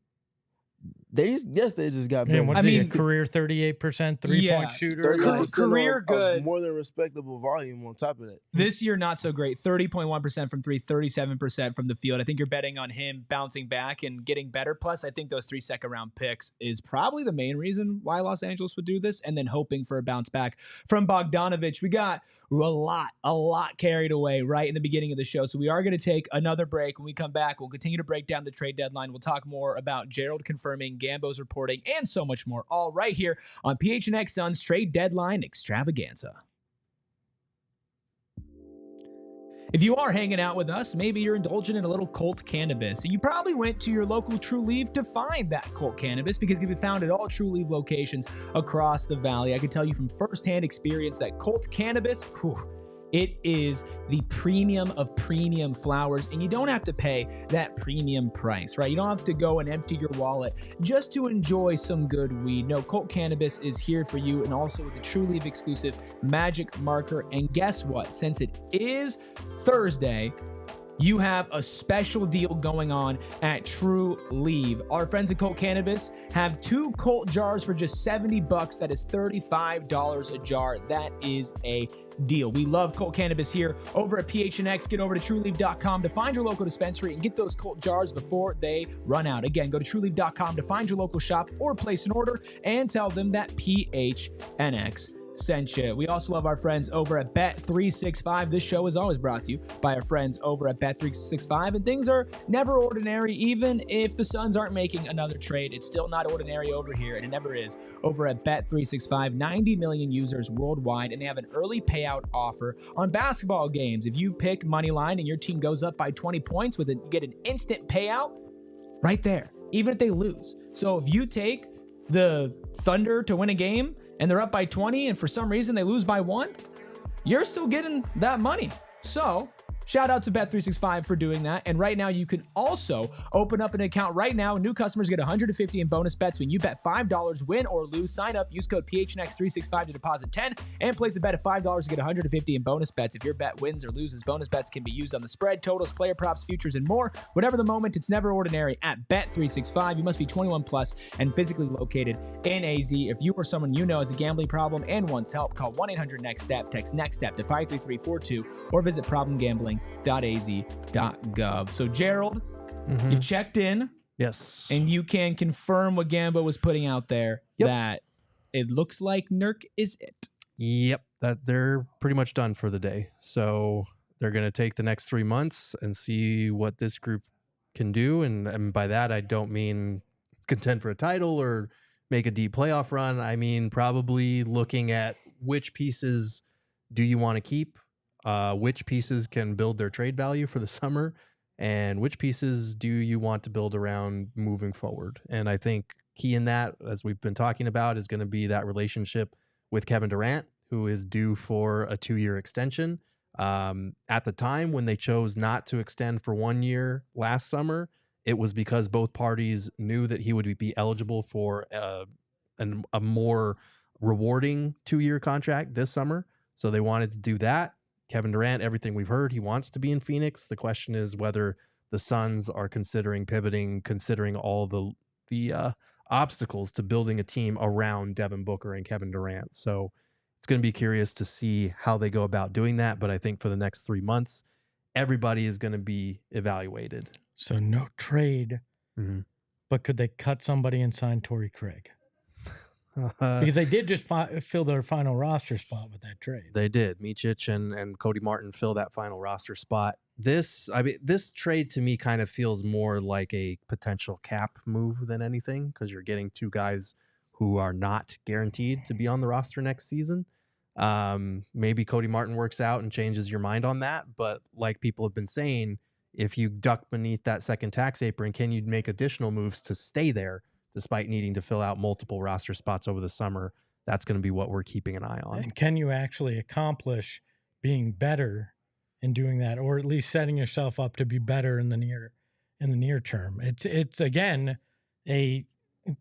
They just got better. I mean, career 38% 3-point shooter. Career good. More than respectable volume on top of that. This year, not so great. 30.1% from three, 37% from the field. I think you're betting on him bouncing back and getting better. Plus, I think those 3 second-round picks is probably the main reason why Los Angeles would do this, and then hoping for a bounce back from Bogdanovic. We got a lot carried away right in the beginning of the show. So we are going to take another break. When we come back, we'll continue to break down the trade deadline. We'll talk more about Gerald confirming, Gambo's reporting, and so much more, all right here on PHNX Suns Trade Deadline Extravaganza. If you are hanging out with us, maybe you're indulging in a little Colt cannabis. You probably went to your local True Leaf to find that Colt cannabis because it can be found at all True Leaf locations across the valley. I can tell you from firsthand experience that Colt cannabis, it is the premium of premium flowers, and you don't have to pay that premium price, right? You don't have to go and empty your wallet just to enjoy some good weed. No, Colt Cannabis is here for you, and also with the True Leaf exclusive Magic Marker. And guess what? Since it is Thursday, you have a special deal going on at True Leaf. Our friends at Colt Cannabis have 2 Colt jars for just $70. That is $35 a jar. That is a deal. We love Colt Cannabis here over at PHNX. Get over to TrueLeaf.com to find your local dispensary and get those Colt jars before they run out. Again, go to TrueLeaf.com to find your local shop or place an order and tell them that PHNX sent you. We also love our friends over at Bet365. This show is always brought to you by our friends over at Bet365, and things are never ordinary. Even if the Suns aren't making another trade, it's still not ordinary over here, and it never is. Over at Bet365, 90 million users worldwide, and they have an early payout offer on basketball games. If you pick money line and your team goes up by 20 points, you get an instant payout right there, even if they lose. So if you take the Thunder to win a game and they're up by 20 and for some reason they lose by 1, you're still getting that money. So Shout out to Bet365 for doing that. And right now, you can also open up an account right now. New customers get $150 in bonus bets when you bet $5, win or lose. Sign up, use code PHNX365 to deposit $10 and place a bet of $5 to get $150 in bonus bets. If your bet wins or loses, bonus bets can be used on the spread, totals, player props, futures, and more. Whatever the moment, it's never ordinary at Bet365. You must be 21 plus and physically located in AZ. If you or someone you know has a gambling problem and wants help, call 1-800-NEXT-STEP, text NEXT-STEP to 53342, or visit problemgambling.az.gov. So, Gerald, you've checked in. Yes. And you can confirm what Gambo was putting out there, that it looks like Nurk is it. Yep. That they're pretty much done for the day. So they're going to take the next 3 months and see what this group can do. And by that, I don't mean contend for a title or make a deep playoff run. I mean, probably looking at which pieces do you want to keep, which pieces can build their trade value for the summer, and which pieces do you want to build around moving forward. And I think key in that, as we've been talking about, is going to be that relationship with Kevin Durant, who is due for a 2-year extension. At the time when they chose not to extend for 1 year last summer, it was because both parties knew that he would be eligible for a more rewarding 2-year contract this summer. So they wanted to do that. Kevin Durant, everything we've heard, he wants to be in Phoenix. The question is whether the Suns are considering pivoting, considering all the obstacles to building a team around Devin Booker and Kevin Durant. So it's going to be curious to see how they go about doing that. But I think for the next 3 months, everybody is going to be evaluated. So no trade, but could they cut somebody and sign Torrey Craig? Because they did just fill their final roster spot with that trade. They did. Micic and Cody Martin fill that final roster spot. This trade to me kind of feels more like a potential cap move than anything, because you're getting 2 guys who are not guaranteed to be on the roster next season. Maybe Cody Martin works out and changes your mind on that. But like people have been saying, if you duck beneath that second tax apron, can you make additional moves to stay there despite needing to fill out multiple roster spots over the summer? That's going to be what we're keeping an eye on. And can you actually accomplish being better in doing that, or at least setting yourself up to be better in the near term? It's again, they're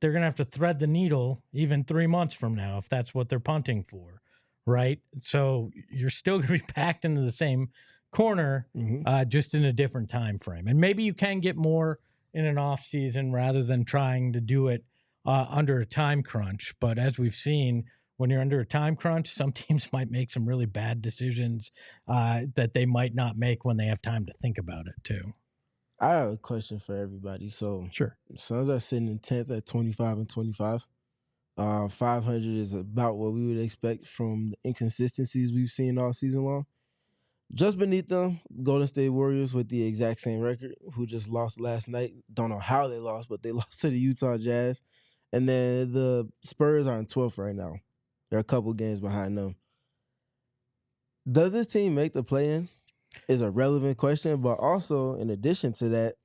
going to have to thread the needle even 3 months from now if that's what they're punting for, right? So you're still going to be packed into the same corner, just in a different time frame. And maybe you can get more in an off season rather than trying to do it under a time crunch. But as we've seen, when you're under a time crunch, some teams might make some really bad decisions that they might not make when they have time to think about it too. I have a question for everybody. So Sure. Suns are sitting in 10th at 25-25. 500 is about what we would expect from the inconsistencies we've seen all season long. Just beneath them, Golden State Warriors with the exact same record, who just lost last night. Don't know how they lost, but they lost to the Utah Jazz. And then the Spurs are in 12th right now. They're a couple games behind them. Does this team make the play-in? Is a relevant question, but also in addition to that,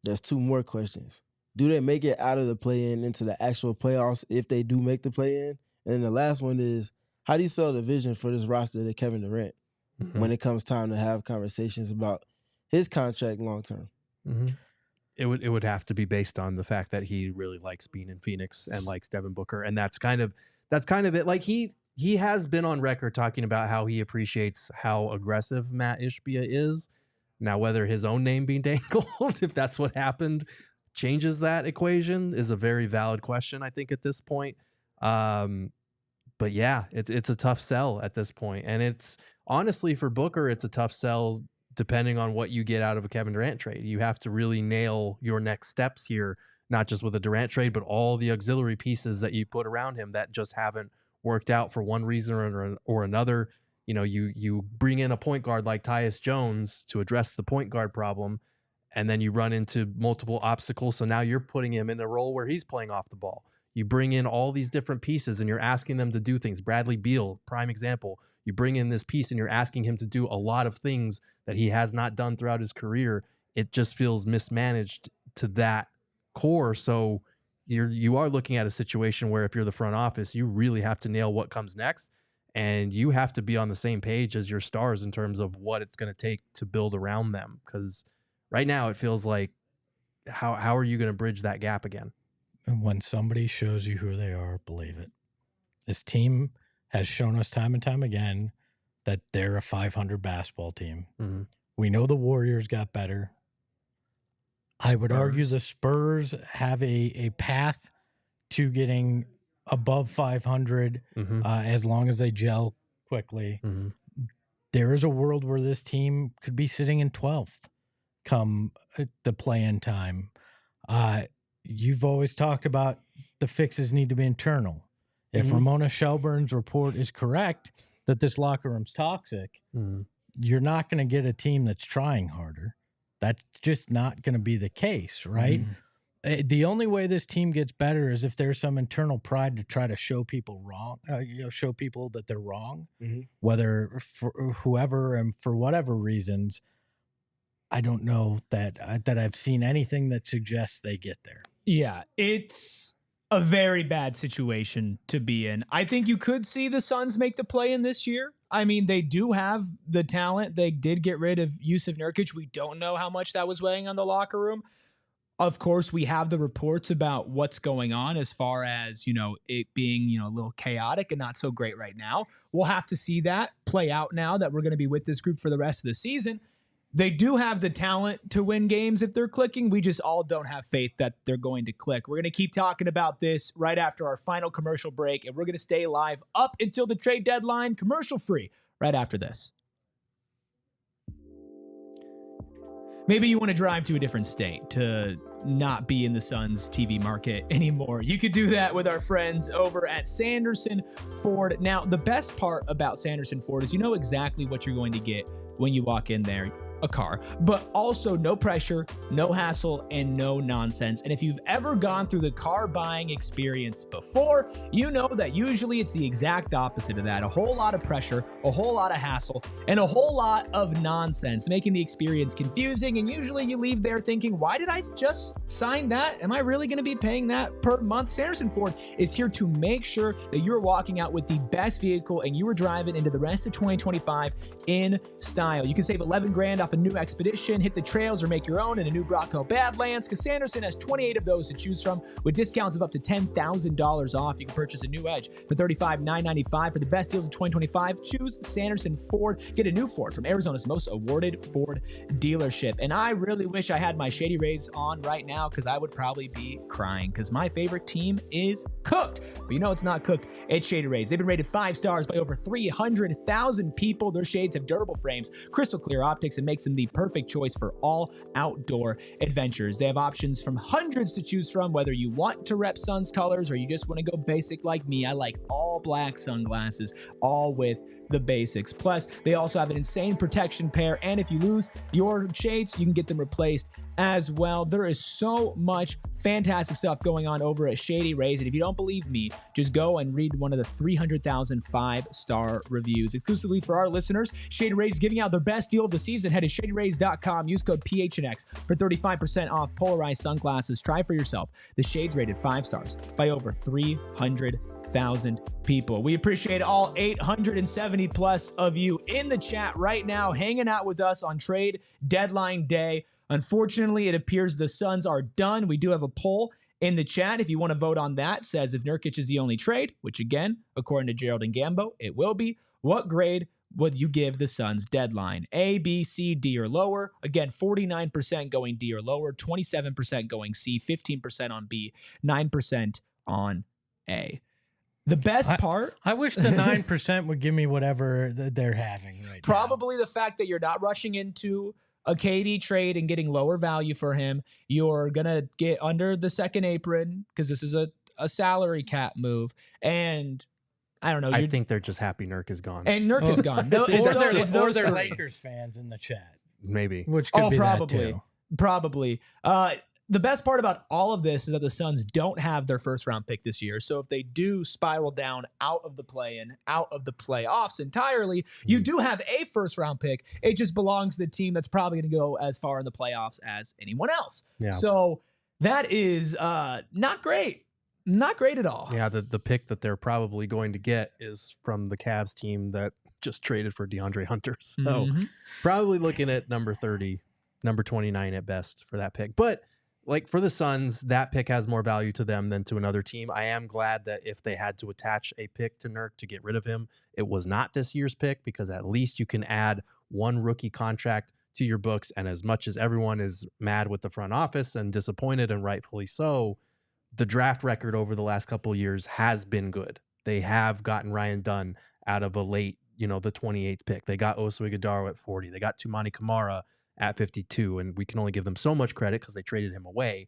there's 2 more questions. Do they make it out of the play-in into the actual playoffs if they do make the play-in? And then the last one is, how do you sell the vision for this roster to Kevin Durant when it comes time to have conversations about his contract long-term? It would have to be based on the fact that he really likes being in Phoenix and likes Devin Booker. And that's kind of it. Like he has been on record talking about how he appreciates how aggressive Matt Ishbia is. Now, whether his own name being dangled, if that's what happened, changes that equation is a very valid question, I think, at this point. But yeah, it's a tough sell at this point. And it's honestly for Booker, it's a tough sell depending on what you get out of a Kevin Durant trade. You have to really nail your next steps here, not just with a Durant trade, but all the auxiliary pieces that you put around him that just haven't worked out for one reason or another. You know, you bring in a point guard like Tyus Jones to address the point guard problem, and then you run into multiple obstacles. So now you're putting him in a role where he's playing off the ball. You bring in all these different pieces and you're asking them to do things. Bradley Beal, prime example. You bring in this piece and you're asking him to do a lot of things that he has not done throughout his career. It just feels mismanaged to that core. So you are looking at a situation where if you're the front office, you really have to nail what comes next. And you have to be on the same page as your stars in terms of what it's going to take to build around them. Because right now it feels like, how are you going to bridge that gap again? And when somebody shows you who they are, believe it. This team has shown us time and time again that they're a 500 basketball team. Mm-hmm. We know the Warriors got better. I would argue the Spurs have a path to getting above 500 as long as they gel quickly. Mm-hmm. There is a world where this team could be sitting in 12th come the play-in time. You've always talked about the fixes need to be internal. If Ramona Shelburne's report is correct that this locker room's toxic, you're not going to get a team that's trying harder. That's just not going to be the case, right? The only way this team gets better is if there's some internal pride to try to show people wrong, show people that they're wrong, whether for whoever and for whatever reasons. I don't know that I've seen anything that suggests they get there. Yeah, it's a very bad situation to be in. I think you could see the Suns make the play in this year. I mean, they do have the talent. They did get rid of Jusuf Nurkic. We don't know how much that was weighing on the locker room. Of course, we have the reports about what's going on as far as, it being, a little chaotic and not so great right now. We'll have to see that play out now that we're going to be with this group for the rest of the season. They do have the talent to win games if they're clicking. We just all don't have faith that they're going to click. We're going to keep talking about this right after our final commercial break, and we're going to stay live up until the trade deadline, commercial free, right after this. Maybe you want to drive to a different state to not be in the Suns TV market anymore. You could do that with our friends over at Sanderson Ford. Now, the best part about Sanderson Ford is you know exactly what you're going to get when you walk in there. A car, but also no pressure, no hassle, and no nonsense. And if you've ever gone through the car buying experience before, you know that usually it's the exact opposite of that. A whole lot of pressure, a whole lot of hassle, and a whole lot of nonsense, making the experience confusing. And usually you leave there thinking, why did I just sign that? Am I really going to be paying that per month? Sanderson Ford is here to make sure that you're walking out with the best vehicle and you are driving into the rest of 2025 in style. You can save 11 grand off a new Expedition, hit the trails, or make your own in a new Bronco Badlands, because Sanderson has 28 of those to choose from with discounts of up to $10,000 off. You can purchase a new Edge for $35,995. For the best deals in 2025, choose Sanderson Ford. Get a new Ford from Arizona's most awarded Ford dealership. And I really wish I had my Shady Rays on right now, because I would probably be crying, because my favorite team is cooked. But you know it's not cooked. It's Shady Rays. They've been rated 5 stars by over 300,000 people. Their shades have durable frames, crystal clear optics, and makes them the perfect choice for all outdoor adventures. They have options from hundreds to choose from, whether you want to rep Suns colors or you just want to go basic like me. I like all black sunglasses, all with the basics. Plus, they also have an insane protection pair, and if you lose your shades, you can get them replaced as well. There is so much fantastic stuff going on over at Shady Rays, and if you don't believe me, just go and read one of the 300,000 5-star reviews. Exclusively for our listeners, Shady Rays is giving out their best deal of the season. Head to shadyrays.com, use code PHNX for 35% off polarized sunglasses. Try for yourself. The shades rated 5 stars by over 300,000 people. We appreciate all 870 plus of you in the chat right now, hanging out with us on trade deadline day. Unfortunately, it appears the Suns are done. We do have a poll in the chat. If you want to vote on that, says if Nurkic is the only trade, which again, according to Gerald and Gambo, it will be. What grade would you give the Suns deadline? A, B, C, D, or lower? Again, 49% going D or lower, 27% going C, 15% on B, 9% on A. The best part... I wish the 9% would give me whatever they're having right probably now. The fact that you're not rushing into a KD trade and getting lower value for him. You're going to get under the second apron because this is a salary cap move. And I don't know. I think they're just happy Nurk is gone. And Nurk is gone. Or they're Lakers fans in the chat. Maybe. Which could be probably. that too. Probably. The best part about all of this is that the Suns don't have their first round pick this year. So if they do spiral down out of the play-in, out of the playoffs entirely, you do have a first round pick. It just belongs to the team that's probably going to go as far in the playoffs as anyone else. Yeah. So that is not great. Not great at all. Yeah, the pick that they're probably going to get is from the Cavs team that just traded for DeAndre Hunter. So probably looking at number 30, number 29 at best for that pick. But like for the Suns, that pick has more value to them than to another team. I am glad that if they had to attach a pick to Nurk to get rid of him, it was not this year's pick, because at least you can add one rookie contract to your books. And as much as everyone is mad with the front office and disappointed, and rightfully so, the draft record over the last couple of years has been good. They have gotten Ryan Dunn out of a late, the 28th pick. They got Oso Ighodaro at 40. They got Toumani Camara at 52, and we can only give them so much credit because they traded him away.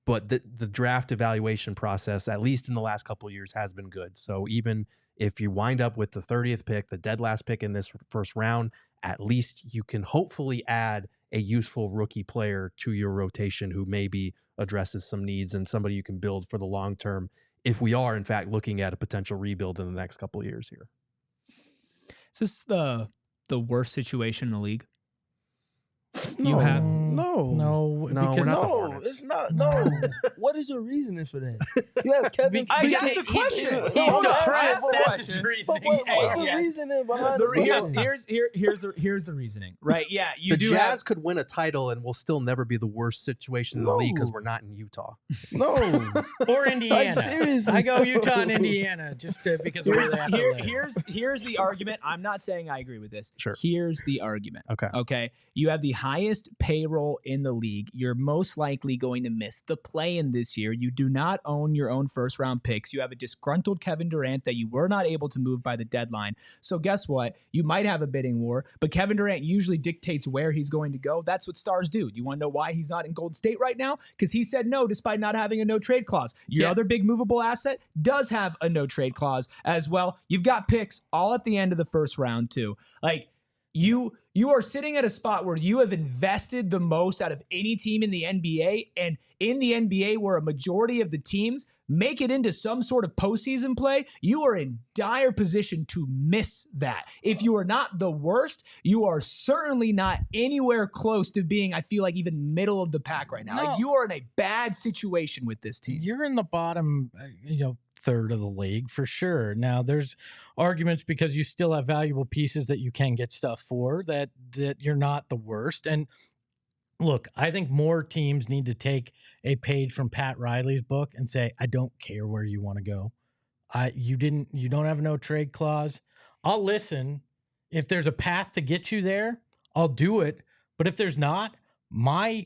But the draft evaluation process, at least in the last couple of years, has been good. So even if you wind up with the 30th pick, the dead last pick in this first round, at least you can hopefully add a useful rookie player to your rotation who maybe addresses some needs and somebody you can build for the long term if we are, in fact, looking at a potential rebuild in the next couple of years here. Is this the worst situation in the league? No, You have no, we're not the no, Hornets. it's not. No, what is your reasoning for that? You have Kevin. I asked the question. No, He's I'm depressed. asking, That's his but reasoning. what's the Yes. reasoning behind the Here's the reasosoning, right? Yeah, you The do Jazz have. could win a title and we'll still never be the worst situation in the league because we're not in Utah. No, Or Indiana. seriously. I go Utah and Indiana just because of where they have to live. Here's the argument. I'm not saying I agree with this. Sure. Here's the argument. Okay. You have the highest payroll in the league. You're most likely going to miss the play-in this year. You do not own your own first-round picks. You have a disgruntled Kevin Durant that you were not able to move by the deadline. So guess what? You might have a bidding war, but Kevin Durant usually dictates where he's going to go. That's what stars do. You want to know why he's not in Golden State right now? Because he said no despite not having a no-trade clause. Your other big movable asset does have a no-trade clause as well. You've got picks all at the end of the first round too. Like, you are sitting at a spot where you have invested the most out of any team in the NBA, and in the NBA where a majority of the teams make it into some sort of postseason play, you are in dire position to miss that. If you are not the worst, you are certainly not anywhere close to being, I feel like, even middle of the pack right now. No. Like, you are in a bad situation with this team. You're in the bottom, third of the league for sure. Now there's arguments because you still have valuable pieces that you can get stuff for that you're not the worst. And look, I think more teams need to take a page from Pat Riley's book and say, I don't care where you want to go. You don't have no trade clause. I'll listen. If there's a path to get you there, I'll do it. But if there's not, my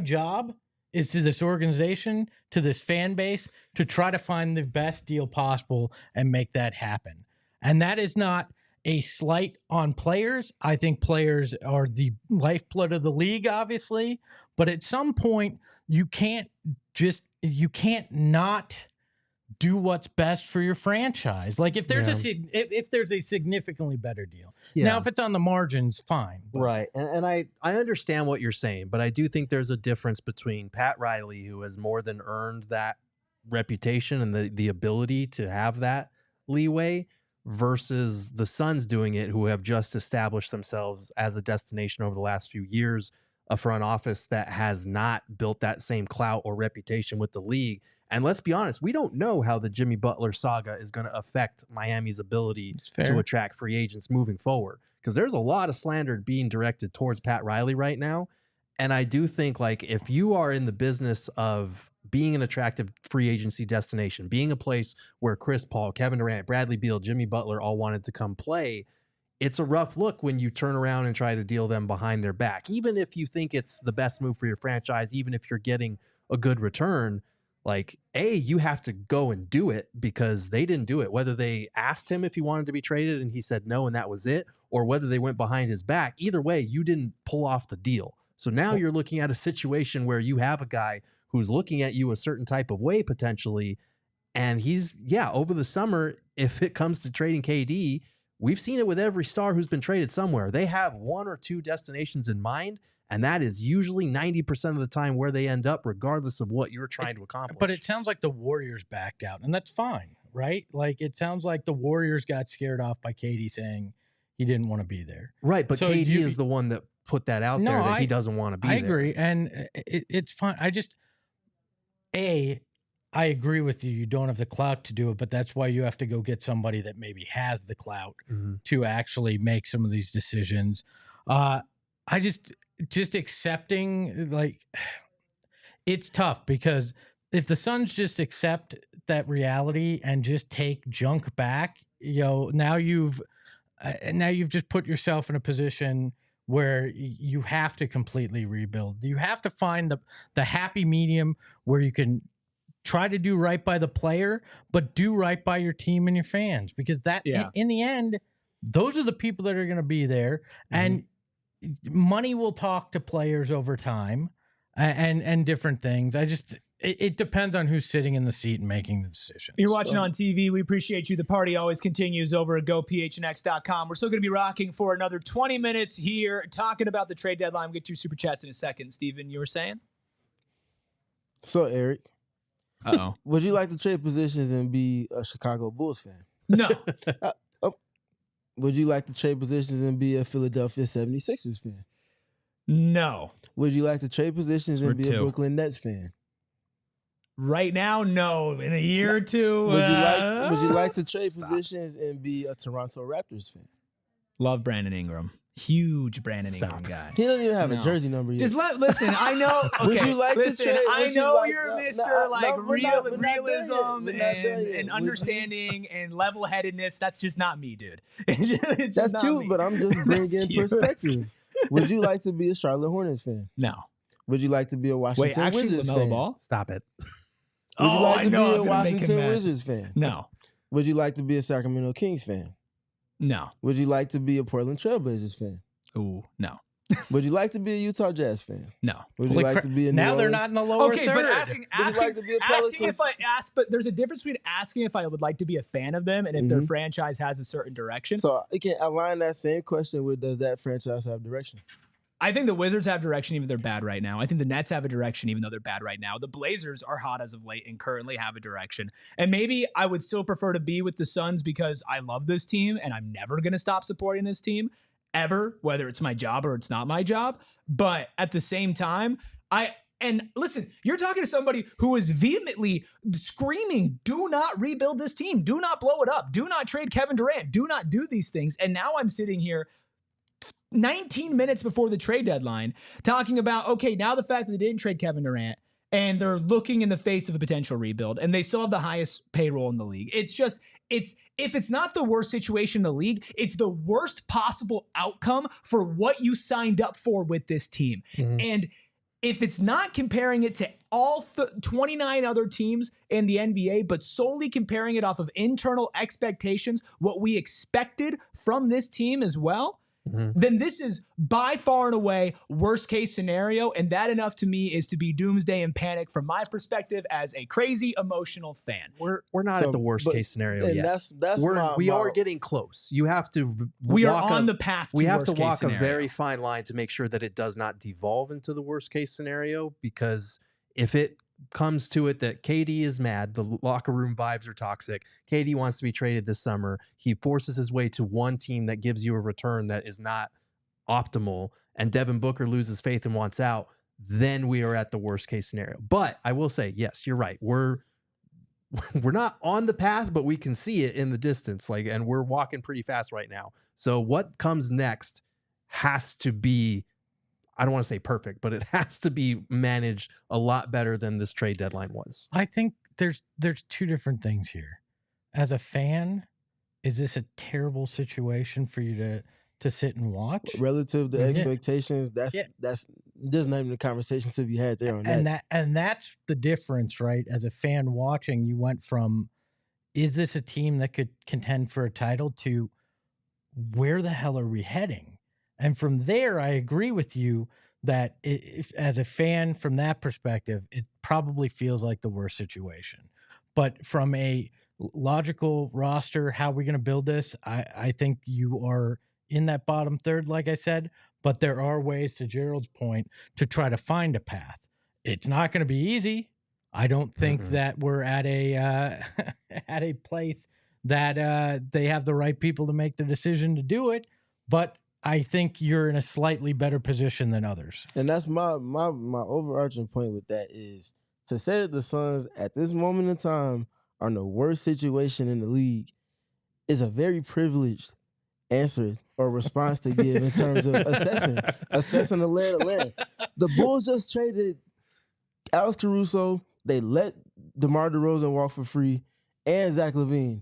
job is to this organization, to this fan base, to try to find the best deal possible and make that happen. And that is not a slight on players. I think players are the lifeblood of the league, obviously. But at some point, you can't not do what's best for your franchise. Like if there's if there's a significantly better deal. Yeah. Now, if it's on the margins, fine. But Right. And I understand what you're saying, but I do think there's a difference between Pat Riley, who has more than earned that reputation and the ability to have that leeway, versus the Suns doing it, who have just established themselves as a destination over the last few years, a front office that has not built that same clout or reputation with the league. And let's be honest, we don't know how the Jimmy Butler saga is going to affect Miami's ability to attract free agents moving forward, because there's a lot of slander being directed towards Pat Riley right now. And I do think, like, if you are in the business of being an attractive free agency destination, being a place where Chris Paul, Kevin Durant, Bradley Beal, Jimmy Butler all wanted to come play, it's a rough look when you turn around and try to deal them behind their back. Even if you think it's the best move for your franchise, even if you're getting a good return, like, you have to go and do it, because they didn't do it. Whether they asked him if he wanted to be traded and he said no and that was it, or whether they went behind his back, either way, you didn't pull off the deal. So now you're looking at a situation where you have a guy who's looking at you a certain type of way potentially, and he's, over the summer, if it comes to trading KD, we've seen it with every star who's been traded somewhere. They have one or two destinations in mind, and that is usually 90% of the time where they end up, regardless of what you're trying to accomplish. But it sounds like the Warriors backed out, and that's fine, right? Like, it sounds like the Warriors got scared off by KD saying he didn't want to be there. Right, but So KD you- is the one that put that out there that he doesn't want to be there. I agree, and it's fine. I just, I agree with you. You don't have the clout to do it, but that's why you have to go get somebody that maybe has the clout to actually make some of these decisions. I just accepting, like, it's tough because if the Suns just accept that reality and just take junk back, now you've just put yourself in a position where you have to completely rebuild. You have to find the happy medium where you can try to do right by the player, but do right by your team and your fans, because that in the end, those are the people that are going to be there, and money will talk to players over time and different things. It depends on who's sitting in the seat and making the decision. You're watching on TV. We appreciate you. The party always continues over at gophnx.com. We're still going to be rocking for another 20 minutes here, talking about the trade deadline. We'll get to your super chats in a second. Steven, you were saying? So, Eric. Uh-oh. Would you like to trade positions and be a Chicago Bulls fan? No. Would you like to trade positions and be a Philadelphia 76ers fan? No. Would you like to trade positions and be a Brooklyn Nets fan? Right now, no. In a year or two. Would you like to trade positions and be a Toronto Raptors fan? Love Brandon Ingram. Huge Brandon Ingram guy. He doesn't even have a jersey number yet. Just listen. I know. Okay, would you like listen. to trade? I know you're Mr. Realism and understanding and level-headedness. That's just not me, dude. That's cute, but I'm just bringing perspective. Would you like to be a Charlotte Hornets fan? No. Would you like to be a Washington Wizards fan? Ball? Stop it. Would you like to be a Washington Wizards fan? No. Would you like to be a Sacramento Kings fan? No. Would you like to be a Portland Trailblazers fan? Ooh, no. Would you like to be a Utah Jazz fan? No. Would you like to be a New now they're Orleans? not in the lower third. But asking if I ask, but there's a difference between asking if I would like to be a fan of them and if their franchise has a certain direction. So you can align that same question with, does that franchise have direction? I think the Wizards have direction even though they're bad right now. I think the Nets have a direction even though they're bad right now. The Blazers are hot as of late and currently have a direction. And maybe I would still prefer to be with the Suns because I love this team and I'm never going to stop supporting this team ever, whether it's my job or it's not my job. But at the same time, and listen, you're talking to somebody who is vehemently screaming, do not rebuild this team. Do not blow it up. Do not trade Kevin Durant. Do not do these things. And now I'm sitting here 19 minutes before the trade deadline talking about, okay, now the fact that they didn't trade Kevin Durant and they're looking in the face of a potential rebuild and they still have the highest payroll in the league. If it's not the worst situation in the league, it's the worst possible outcome for what you signed up for with this team. And if it's not comparing it to all 29 other teams in the NBA, but solely comparing it off of internal expectations, what we expected from this team as well, then this is by far and away worst case scenario. And that enough to me is to be doomsday and panic from my perspective as a crazy emotional fan. We're not at the worst case scenario yet. We are getting close. You have to. We are on the path. We have to walk a very fine line to make sure that it does not devolve into the worst case scenario, because if it comes to it that KD is mad, the locker room vibes are toxic, KD wants to be traded this summer, he forces his way to one team that gives you a return that is not optimal, and Devin Booker loses faith and wants out, then we are at the worst case scenario. But I will say, yes, you're right. We're not on the path, but we can see it in the distance, and we're walking pretty fast right now. So what comes next has to be, I don't want to say perfect, but it has to be managed a lot better than this trade deadline was. I think there's two different things here. As a fan, is this a terrible situation for you to sit and watch? Relative to expectations, that's there's not even a conversation to be had there on that. And that's the difference, right? As a fan watching, you went from, is this a team that could contend for a title, to where the hell are we heading? And from there, I agree with you that if, as a fan, from that perspective, it probably feels like the worst situation. But from a logical roster, how are we going to build this? I think you are in that bottom third, like I said, but there are ways, to Gerald's point, to try to find a path. It's not going to be easy. I don't think that we're at a place that they have the right people to make the decision to do it, but I think you're in a slightly better position than others. And that's my overarching point with that is, to say that the Suns at this moment in time are in the worst situation in the league is a very privileged answer or response to give in terms of assessing the lay of the land. The Bulls just traded Alex Caruso. They let DeMar DeRozan walk for free and Zach LaVine.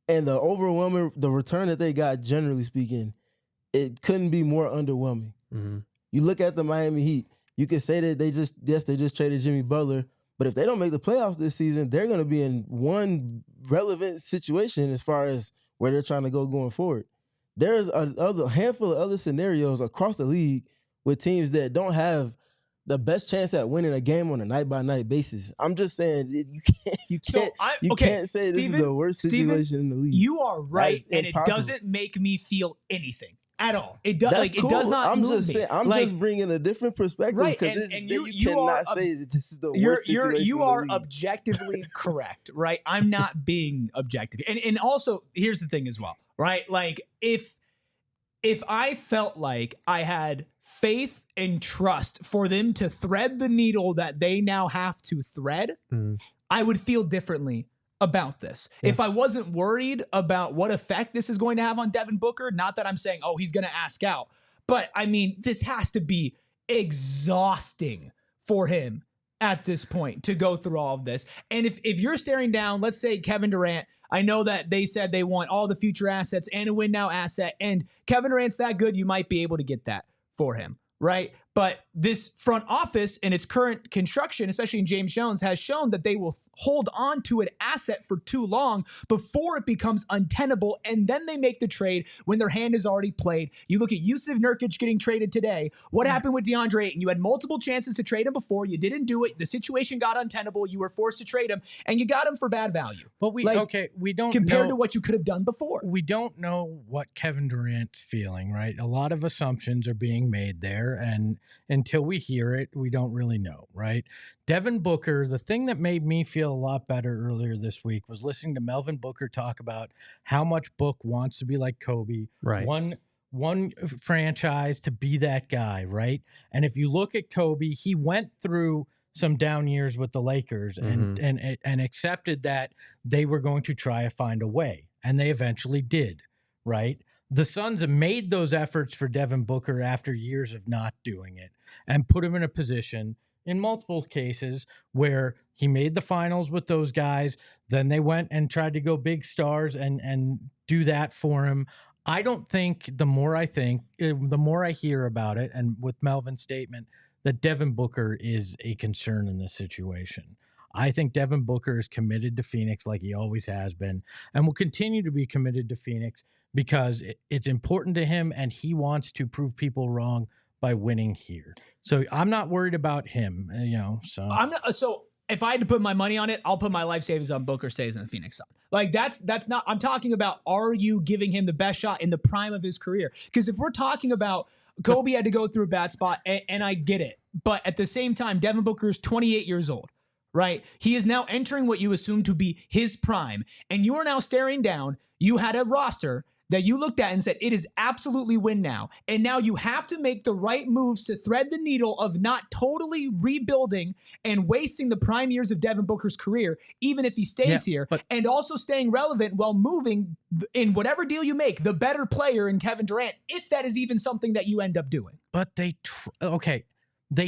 And the return that they got, generally speaking, it couldn't be more underwhelming. Mm-hmm. You look at the Miami Heat, you could say that they just traded Jimmy Butler, but if they don't make the playoffs this season, they're going to be in one relevant situation as far as where they're trying to go going forward. There's a handful of other scenarios across the league with teams that don't have the best chance at winning a game on a night-by-night basis. I'm just saying you can't say Steven, this is the worst situation in the league. You are right, and it doesn't make me feel anything at all. It does It does not. I'm just saying. I'm just bringing a different perspective, right? Because you cannot say that this is the worst situation. You are in the league. objectively correct, right? I'm not being objective, and also here's the thing as well, right? Like if I felt like I had faith and trust for them to thread the needle that they now have to thread, I would feel differently about this. Yeah. If I wasn't worried about what effect this is going to have on Devin Booker, not that I'm saying, oh, he's going to ask out, but I mean, this has to be exhausting for him at this point to go through all of this. And if you're staring down, let's say Kevin Durant, I know that they said they want all the future assets and a win now asset, and Kevin Durant's that good, you might be able to get that for him, right? But this front office in its current construction, especially in James Jones, has shown that they will hold on to an asset for too long before it becomes untenable, and then they make the trade when their hand is already played. You look at Jusuf Nurkic getting traded today. What happened with DeAndre Ayton? You had multiple chances to trade him before. You didn't do it. The situation got untenable. You were forced to trade him, and you got him for bad value. But we don't compared know, to what you could have done before. We don't know what Kevin Durant's feeling, right? A lot of assumptions are being made there, and until we hear it, we don't really know, right? Devin Booker, the thing that made me feel a lot better earlier this week was listening to Melvin Booker talk about how much Book wants to be like Kobe. Right. One franchise to be that guy, right? And if you look at Kobe, he went through some down years with the Lakers and accepted that they were going to try to find a way, and they eventually did, right? The Suns made those efforts for Devin Booker after years of not doing it and put him in a position in multiple cases where he made the finals with those guys. Then they went and tried to go big stars and do that for him. I don't think the more I hear about it, and with Melvin's statement, that Devin Booker is a concern in this situation. I think Devin Booker is committed to Phoenix like he always has been and will continue to be committed to Phoenix because it's important to him and he wants to prove people wrong by winning here. So I'm not worried about him, So if I had to put my money on it, I'll put my life savings on Booker stays in the Phoenix Suns. Like that's not, I'm talking about, are you giving him the best shot in the prime of his career? Because if we're talking about Kobe had to go through a bad spot, and I get it, but at the same time, Devin Booker is 28 years old. Right? He is now entering what you assume to be his prime. And you are now staring down. You had a roster that you looked at and said, it is absolutely win now. And now you have to make the right moves to thread the needle of not totally rebuilding and wasting the prime years of Devin Booker's career, even if he stays here, and also staying relevant while moving in whatever deal you make, the better player in Kevin Durant, if that is even something that you end up doing. But they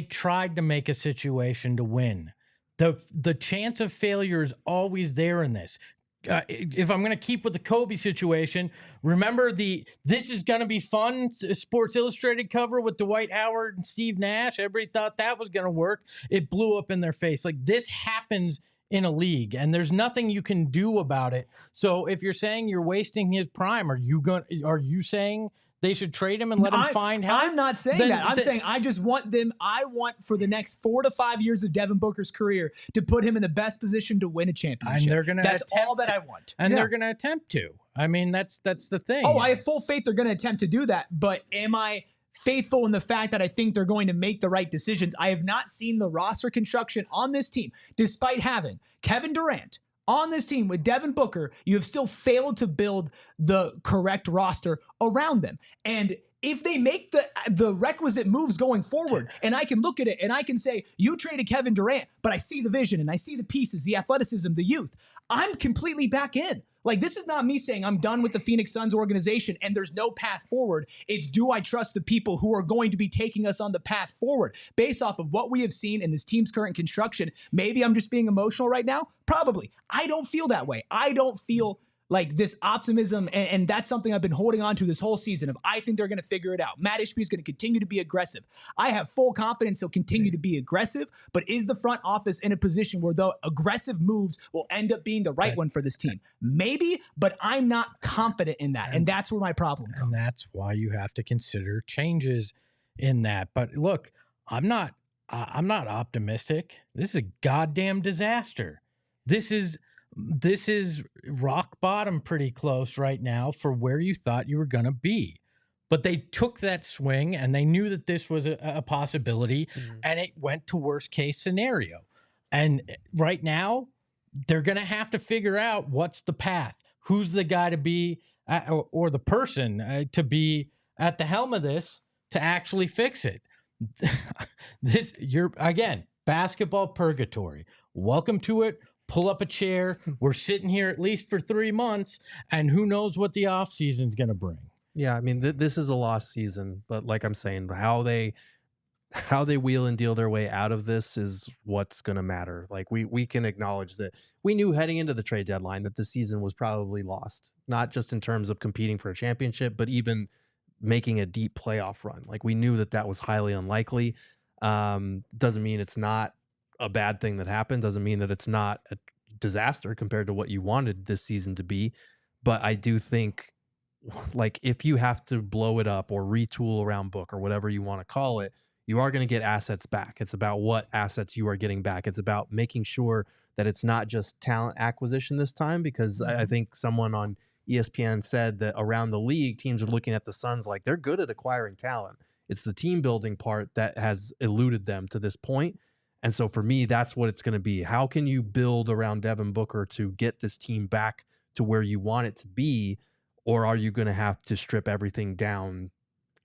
tried to make a situation to win. The chance of failure is always there in this. If I'm going to keep with the Kobe situation, remember this is going to be fun Sports Illustrated cover with Dwight Howard and Steve Nash. Everybody thought that was going to work. It blew up in their face. Like this happens in a league and there's nothing you can do about it. So if you're saying you're wasting his prime, are you saying they should trade him and let him find help? I'm not saying that. I'm saying I just want them. I want for the next 4 to 5 years of Devin Booker's career to put him in the best position to win a championship. And they're going to. That's all that I want. And they're going to attempt to. I mean, that's the thing. Oh, I have full faith they're going to attempt to do that. But am I faithful in the fact that I think they're going to make the right decisions? I have not seen the roster construction on this team, despite having Kevin Durant on this team with Devin Booker. You have still failed to build the correct roster around them. And if they make the requisite moves going forward, and I can look at it and I can say, you traded Kevin Durant, but I see the vision and I see the pieces, the athleticism, the youth, I'm completely back in. Like, this is not me saying I'm done with the Phoenix Suns organization and there's no path forward. It's, do I trust the people who are going to be taking us on the path forward based off of what we have seen in this team's current construction? Maybe I'm just being emotional right now. Probably. I don't feel that way. I don't feel like this optimism, and that's something I've been holding on to this whole season of, I think they're going to figure it out. Matt Ishbia is going to continue to be aggressive. I have full confidence he'll continue to be aggressive, but is the front office in a position where the aggressive moves will end up being the right one for this team? Maybe, but I'm not confident in that, and that's where my problem comes. And that's why you have to consider changes in that. But look, I'm not optimistic. This is a goddamn disaster. This is rock bottom pretty close right now for where you thought you were going to be. But they took that swing and they knew that this was a possibility, and it went to worst case scenario. And right now, they're going to have to figure out what's the path. Who's the guy to be, or the person to be at the helm of this to actually fix it. Again, basketball purgatory. Welcome to it. Pull up a chair. We're sitting here at least for 3 months, and who knows what the offseason is going to bring. Yeah, I mean, this is a lost season, but like I'm saying, how they wheel and deal their way out of this is what's going to matter. Like, we can acknowledge that we knew heading into the trade deadline that the season was probably lost, not just in terms of competing for a championship, but even making a deep playoff run. Like, we knew that was highly unlikely. Doesn't mean it's not a bad thing that happened, doesn't mean that it's not a disaster compared to what you wanted this season to be. But I do think, like, if you have to blow it up or retool around Book or whatever you want to call it, you are going to get assets back. It's about what assets you are getting back. It's about making sure that it's not just talent acquisition this time, because I think someone on ESPN said that around the league, teams are looking at the Suns like they're good at acquiring talent. It's the team building part that has eluded them to this point. And so for me, that's what it's going to be. How can you build around Devin Booker to get this team back to where you want it to be? Or are you going to have to strip everything down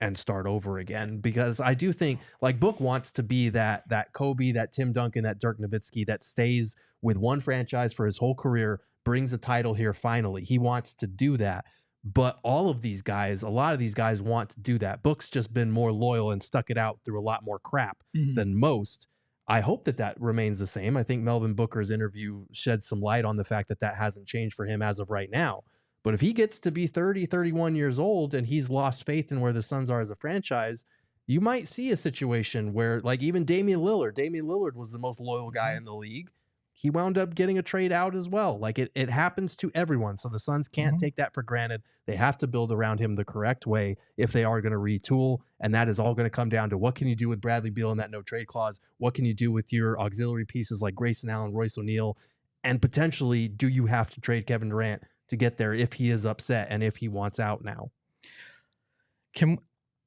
and start over again? Because I do think, like, Book wants to be that Kobe, that Tim Duncan, that Dirk Nowitzki that stays with one franchise for his whole career, brings a title here finally. He wants to do that. But all of these guys, a lot of these guys want to do that. Book's just been more loyal and stuck it out through a lot more crap than most. I hope that remains the same. I think Melvin Booker's interview shed some light on the fact that hasn't changed for him as of right now. But if he gets to be 30, 31 years old and he's lost faith in where the Suns are as a franchise, you might see a situation where, like, even Damian Lillard was the most loyal guy in the league. He wound up getting a trade out as well. Like, it happens to everyone. So the Suns can't take that for granted. They have to build around him the correct way if they are going to retool. And that is all going to come down to, what can you do with Bradley Beal in that no trade clause? What can you do with your auxiliary pieces like Grayson Allen, Royce O'Neal? And potentially, do you have to trade Kevin Durant to get there if he is upset and if he wants out now?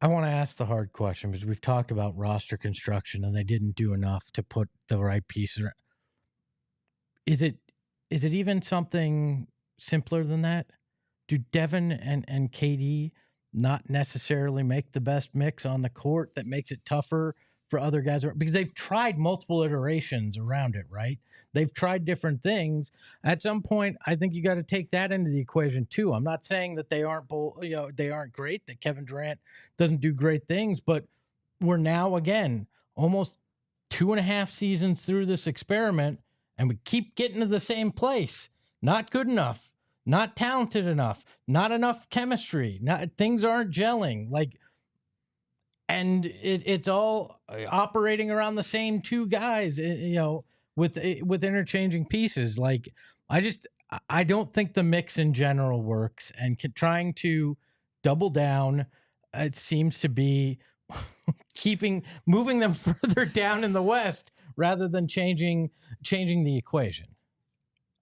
I want to ask the hard question, because we've talked about roster construction and they didn't do enough to put the right piece around. Is it even something simpler than that? Do Devin and KD not necessarily make the best mix on the court that makes it tougher for other guys? Because they've tried multiple iterations around it, right? They've tried different things. At some point, I think you got to take that into the equation too. I'm not saying that they aren't great, that Kevin Durant doesn't do great things, but we're now, again, almost 2.5 seasons through this experiment, and we keep getting to the same place. Not good enough, not talented enough, not enough chemistry. Things aren't gelling. And it's all operating around the same two guys, with interchanging pieces. Like, I don't think the mix in general works, and trying to double down, it seems to be moving them further down in the West rather than changing the equation.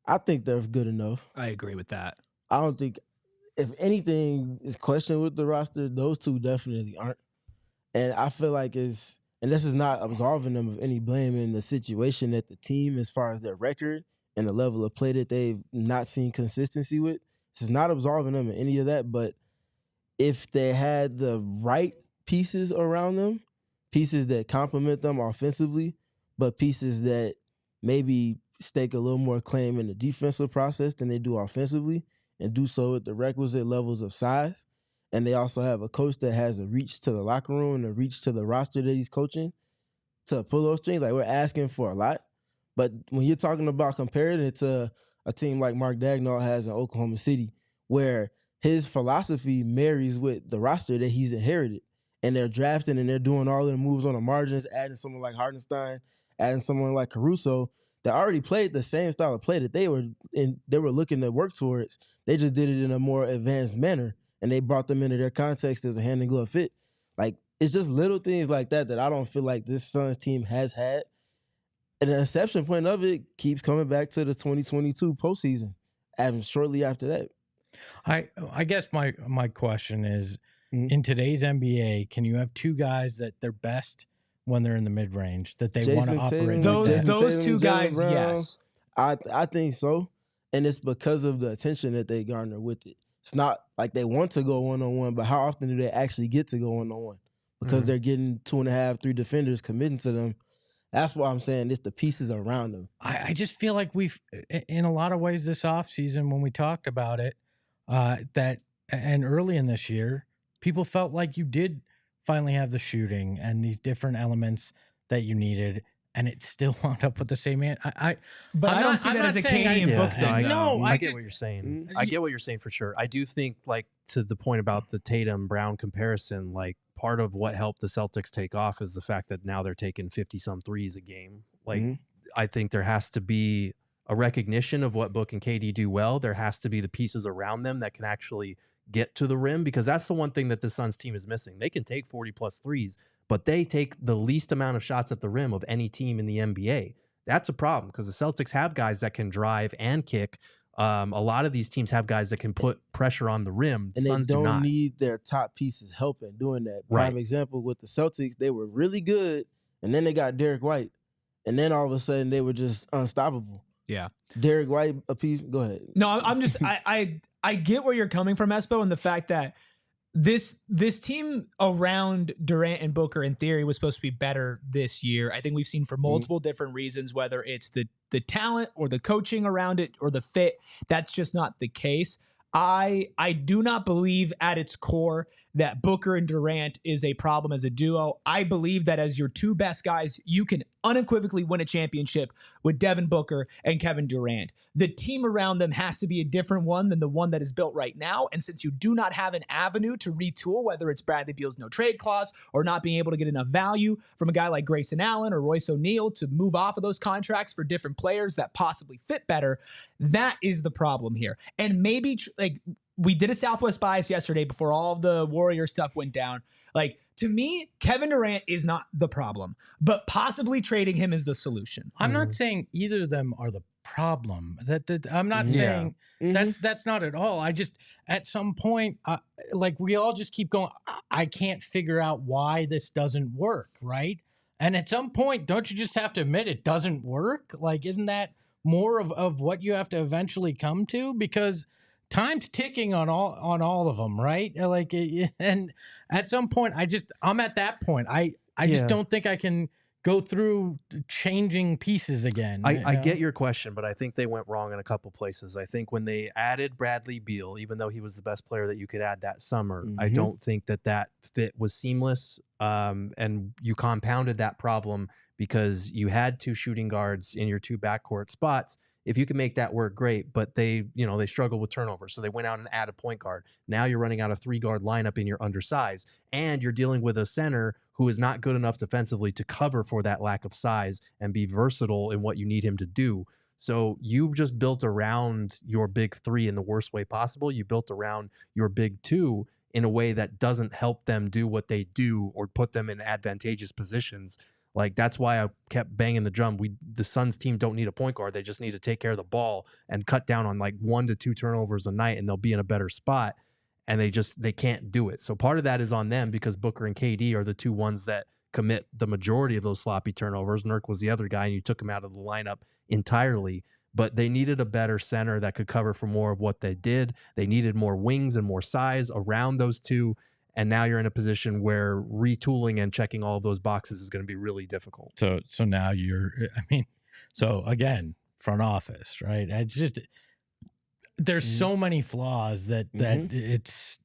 I think they're good enough. I agree with that. I don't think, if anything is questioned with the roster, those two definitely aren't. And I feel like and this is not absolving them of any blame in the situation that the team, as far as their record and the level of play that they've not seen consistency with, this is not absolving them of any of that. But if they had the right pieces around them, pieces that complement them offensively, but pieces that maybe stake a little more claim in the defensive process than they do offensively, and do so at the requisite levels of size. And they also have a coach that has a reach to the locker room and a reach to the roster that he's coaching to pull those strings. Like, we're asking for a lot. But when you're talking about comparing it to a team like Mark Daigneault has in Oklahoma City, where his philosophy marries with the roster that he's inherited, and they're drafting and they're doing all of the moves on the margins, adding someone like Hartenstein, adding someone like Caruso, that already played the same style of play that they were looking to work towards. They just did it in a more advanced manner, and they brought them into their context as a hand and glove fit. Like, it's just little things like that I don't feel like this Suns team has had. And the exception point of it keeps coming back to the 2022 postseason, and shortly after that. I guess my question is, in today's NBA, can you have two guys that they're best when they're in the mid range, that they want to operate? Those two guys, yes. I think so. And it's because of the attention that they garner with it. It's not like they want to go one-on-one, but how often do they actually get to go one-on-one? Because they're getting 2.5, 3 defenders committing to them. That's why I'm saying it's the pieces around them. I just feel like we've, in a lot of ways this offseason when we talked about it, and early in this year, people felt like you did finally have the shooting and these different elements that you needed, and it still wound up with the same man. I don't see that as a KD and Book thing. I get what you're saying. I get what you're saying for sure. I do think, like, to the point about the Tatum-Brown comparison, like, part of what helped the Celtics take off is the fact that now they're taking 50-some threes a game. Like, I think there has to be a recognition of what Book and KD do well. There has to be the pieces around them that can actually get to the rim, because that's the one thing that the Suns team is missing. They can take 40-plus threes, but they take the least amount of shots at the rim of any team in the NBA. That's a problem, because the Celtics have guys that can drive and kick. A lot of these teams have guys that can put pressure on the rim. And Suns they don't do not need their top pieces helping doing that. Prime example with the Celtics, they were really good, and then they got Derek White, and then all of a sudden they were just unstoppable. Yeah. Derek White, a piece. Go ahead. No, I'm just I get where you're coming from, Espo, and the fact that this team around Durant and Booker in theory was supposed to be better this year. I think we've seen for multiple different reasons, whether it's the talent or the coaching around it or the fit, that's just not the case. I do not believe at its core that Booker and Durant is a problem as a duo. I believe that as your two best guys, you can unequivocally win a championship with Devin Booker and Kevin Durant. The team around them has to be a different one than the one that is built right now. And since you do not have an avenue to retool, whether it's Bradley Beal's no trade clause or not being able to get enough value from a guy like Grayson Allen or Royce O'Neal to move off of those contracts for different players that possibly fit better, that is the problem here. And maybe we did a Southwest bias yesterday before all of the Warrior stuff went down. Like, to me, Kevin Durant is not the problem, but possibly trading him is the solution. I'm not saying either of them are the problem. I'm not saying that's not at all. I just, at some point, like, we all just keep going, I can't figure out why this doesn't work, right? And at some point, don't you just have to admit it doesn't work? Like, isn't that more of what you have to eventually come to? Because time's ticking on all of them, right? Like, and at some point, I'm at that point. I just don't think I can go through changing pieces again. I get your question, but I think they went wrong in a couple places. I think when they added Bradley Beal, even though he was the best player that you could add that summer, I don't think that fit was seamless. And you compounded that problem because you had two shooting guards in your two backcourt spots. If you can make that work, great. But they struggle with turnovers. So they went out and added a point guard. Now you're running out a 3-guard lineup and you're undersized. And you're dealing with a center who is not good enough defensively to cover for that lack of size and be versatile in what you need him to do. So you just built around your big three in the worst way possible. You built around your big two in a way that doesn't help them do what they do or put them in advantageous positions. Like, that's why I kept banging the drum. The Suns team don't need a point guard. They just need to take care of the ball and cut down on like 1 to 2 turnovers a night, and they'll be in a better spot. And they can't do it. So part of that is on them because Booker and KD are the two ones that commit the majority of those sloppy turnovers. Nurk was the other guy, and you took him out of the lineup entirely. but they needed a better center that could cover for more of what they did. They needed more wings and more size around those two. And now you're in a position where retooling and checking all of those boxes is going to be really difficult. So now so again, front office, right? It's just, there's so many flaws that it's,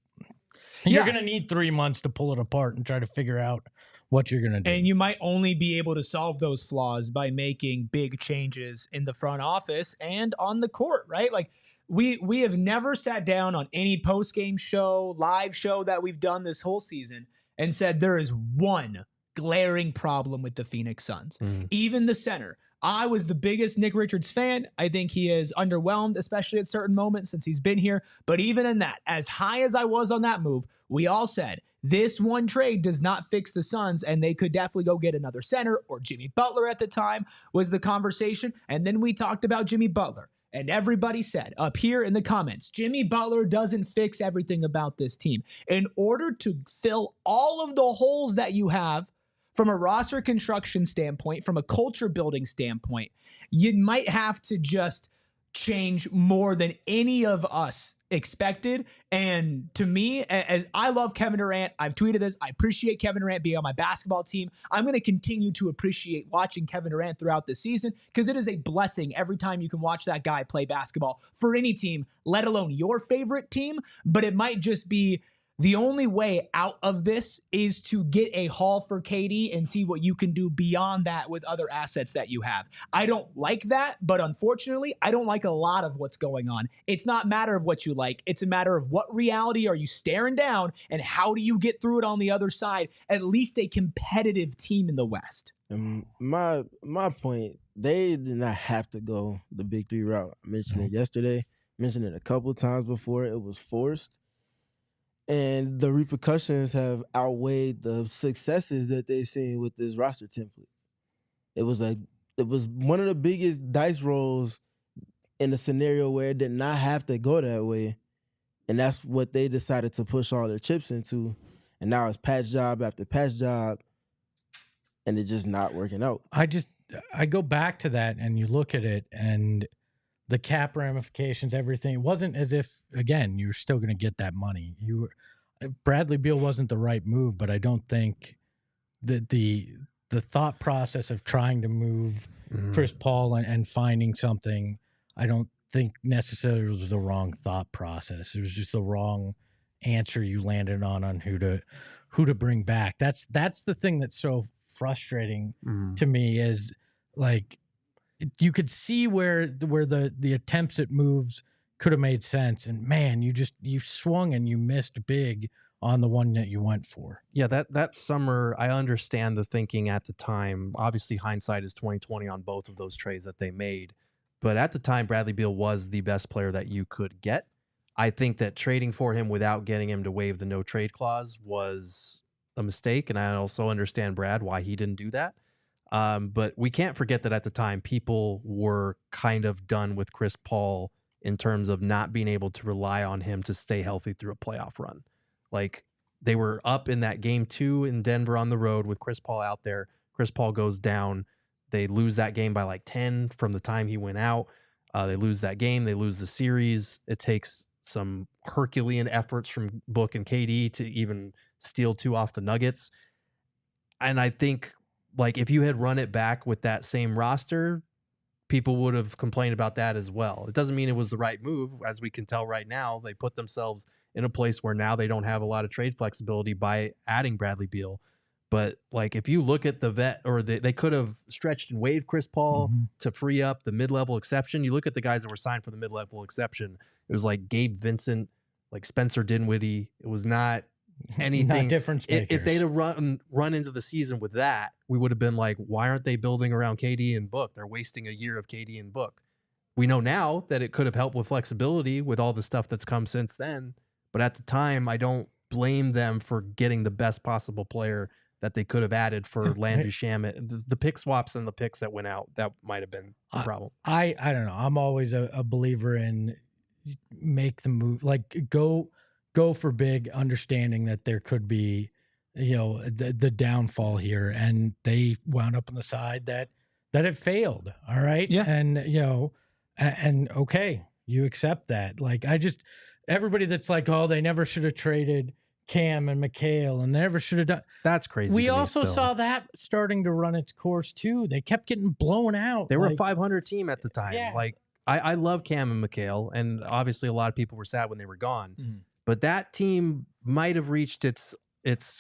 you're going to need 3 months to pull it apart and try to figure out what you're going to do. And you might only be able to solve those flaws by making big changes in the front office and on the court, right? Like we have never sat down on any post-game show, live show that we've done this whole season and said there is one glaring problem with the Phoenix Suns. Even the center. I was the biggest Nick Richards fan. I think he is underwhelmed, especially at certain moments since he's been here. But even in that, as high as I was on that move, we all said this one trade does not fix the Suns, and they could definitely go get another center, or Jimmy Butler at the time was the conversation. And then we talked about Jimmy Butler, and everybody said up here in the comments, Jimmy Butler doesn't fix everything about this team. In order to fill all of the holes that you have from a roster construction standpoint, from a culture building standpoint, you might have to just change more than any of us expected. And to me, as I love Kevin Durant, I've tweeted this, I appreciate Kevin Durant being on my basketball team. I'm going to continue to appreciate watching Kevin Durant throughout the season because it is a blessing every time you can watch that guy play basketball for any team, let alone your favorite team. But it might just be the only way out of this is to get a haul for KD and see what you can do beyond that with other assets that you have. I don't like that, but unfortunately, I don't like a lot of what's going on. It's not a matter of what you like. It's a matter of what reality are you staring down and how do you get through it on the other side, at least a competitive team in the West. And my point, they did not have to go the big three route. I mentioned it yesterday, mentioned it a couple of times before. It was forced. And the repercussions have outweighed the successes that they've seen with this roster template. It was one of the biggest dice rolls in a scenario where it did not have to go that way. And that's what they decided to push all their chips into. And now it's patch job after patch job, and it's just not working out. I go back to that, and you look at it, and the cap ramifications, everything. It wasn't as if, again, you're still going to get that money. Bradley Beal wasn't the right move, but I don't think that the thought process of trying to move Chris Paul and finding something, I don't think necessarily was the wrong thought process. It was just the wrong answer you landed on who to bring back. That's the thing that's so frustrating to me is like, you could see where the attempts at moves could have made sense, and man, you swung and you missed big on the one that you went for. Yeah, that summer, I understand the thinking at the time. Obviously, hindsight is 20/20 on both of those trades that they made, but at the time, Bradley Beal was the best player that you could get. I think that trading for him without getting him to waive the no trade clause was a mistake, and I also understand Brad why he didn't do that. But we can't forget that at the time, people were kind of done with Chris Paul in terms of not being able to rely on him to stay healthy through a playoff run. Like, they were up in that game 2 in Denver on the road with Chris Paul out there. Chris Paul goes down. They lose that game by like 10 from the time he went out. They lose that game. They lose the series. It takes some Herculean efforts from Book and KD to even steal 2 off the Nuggets. And I think, like, if you had run it back with that same roster, people would have complained about that as well. It doesn't mean it was the right move. As we can tell right now, they put themselves in a place where now they don't have a lot of trade flexibility by adding Bradley Beal. But like, if you look at the vet, or they could have stretched and waived Chris Paul to free up the mid-level exception. You look at the guys that were signed for the mid-level exception. It was like Gabe Vincent, like Spencer Dinwiddie. It was not anything. Not difference makers. If they'd have run into the season with that, we would have been like, why aren't they building around KD and Book? They're wasting a year of KD and Book. We know now that it could have helped with flexibility with all the stuff that's come since then. But at the time, I don't blame them for getting the best possible player that they could have added for Landry Shamet. The pick swaps and the picks that went out, that might have been the problem. I don't know. I'm always a believer in make the move, like go for big, understanding that there could be, the downfall here, and they wound up on the side that it failed. All right. Yeah. And, And okay, you accept that. Like, everybody that's like, oh, they never should have traded Cam and McHale, and they never should have done. That's crazy. We also saw that starting to run its course too. They kept getting blown out. They were a 500 team at the time. Yeah. Like, I love Cam and McHale, and obviously a lot of people were sad when they were gone. Mm-hmm. But that team might have reached its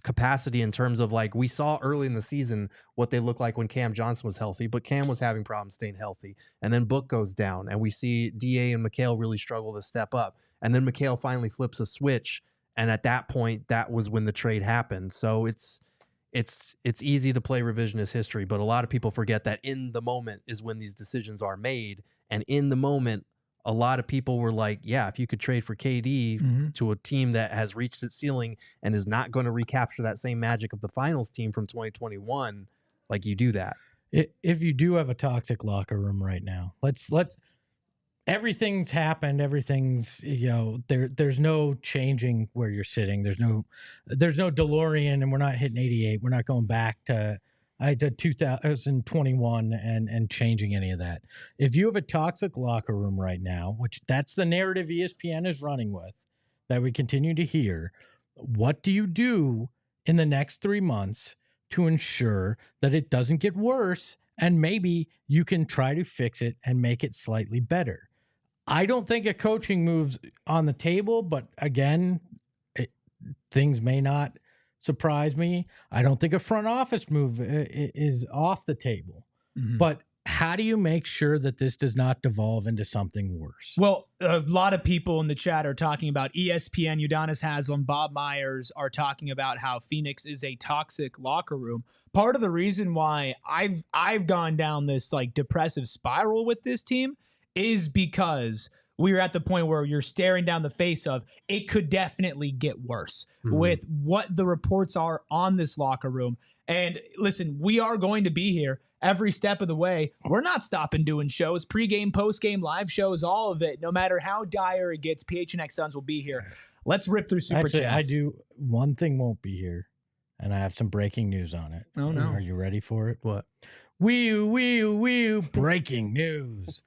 capacity in terms of, like, we saw early in the season what they looked like when Cam Johnson was healthy, but Cam was having problems staying healthy. And then Book goes down, and we see DA and McHale really struggle to step up. And then McHale finally flips a switch, and at that point, that was when the trade happened. So it's easy to play revisionist history, but a lot of people forget that in the moment is when these decisions are made. And in the moment, a lot of people were like, yeah, if you could trade for KD to a team that has reached its ceiling and is not going to recapture that same magic of the finals team from 2021, like, you do that. If you do have a toxic locker room right now, let's everything's happened. Everything's, there's no changing where you're sitting. There's no DeLorean, and we're not hitting 88. We're not going back to 2021 and changing any of that. If you have a toxic locker room right now, which that's the narrative ESPN is running with, that we continue to hear, what do you do in the next 3 months to ensure that it doesn't get worse, and maybe you can try to fix it and make it slightly better? I don't think a coaching move's on the table, but again, things may not surprise me. I don't think a front office move is off the table. But how do you make sure that this does not devolve into something worse? Well, a lot of people in the chat are talking about ESPN. Udonis Haslam, Bob Myers are talking about how Phoenix is a toxic locker room. Part of the reason why I've gone down this like depressive spiral with this team is because we're at the point where you're staring down the face of it could definitely get worse with what the reports are on this locker room. And listen, we are going to be here every step of the way. We're not stopping doing shows, pregame, postgame, live shows, all of it. No matter how dire it gets, PHNX Suns will be here. Let's rip through super chats. I do. One thing won't be here, and I have some breaking news on it. Oh, no. Are you ready for it? What? Wee, breaking news.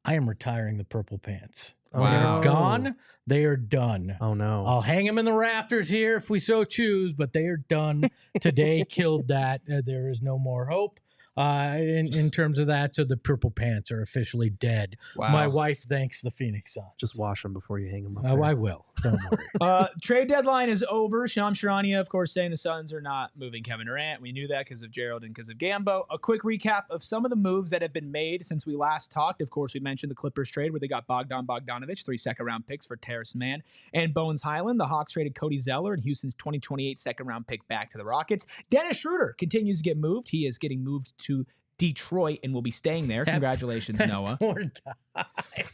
I am retiring the purple pants. Wow. They are gone. They are done. Oh, no. I'll hang them in the rafters here if we so choose, but they are done. Today killed that. There is no more hope in terms of that. So the purple pants are officially dead. Wow. My wife thanks the Phoenix Suns. Just wash them before you hang them up. Oh, I will. Don't worry. Trade deadline is over. Shams Charania, of course, saying the Suns are not moving Kevin Durant. We knew that because of Gerald and because of Gambo. A quick recap of some of the moves that have been made since we last talked. Of course, we mentioned the Clippers trade where they got Bogdanovich, 3 second-round picks for Terrace Mann and Bones Highland. The Hawks traded Cody Zeller and Houston's 2028 second-round pick back to the Rockets. Dennis Schroeder continues to get moved. He is getting moved to Detroit and will be staying there. Congratulations, Noah. Poor guy.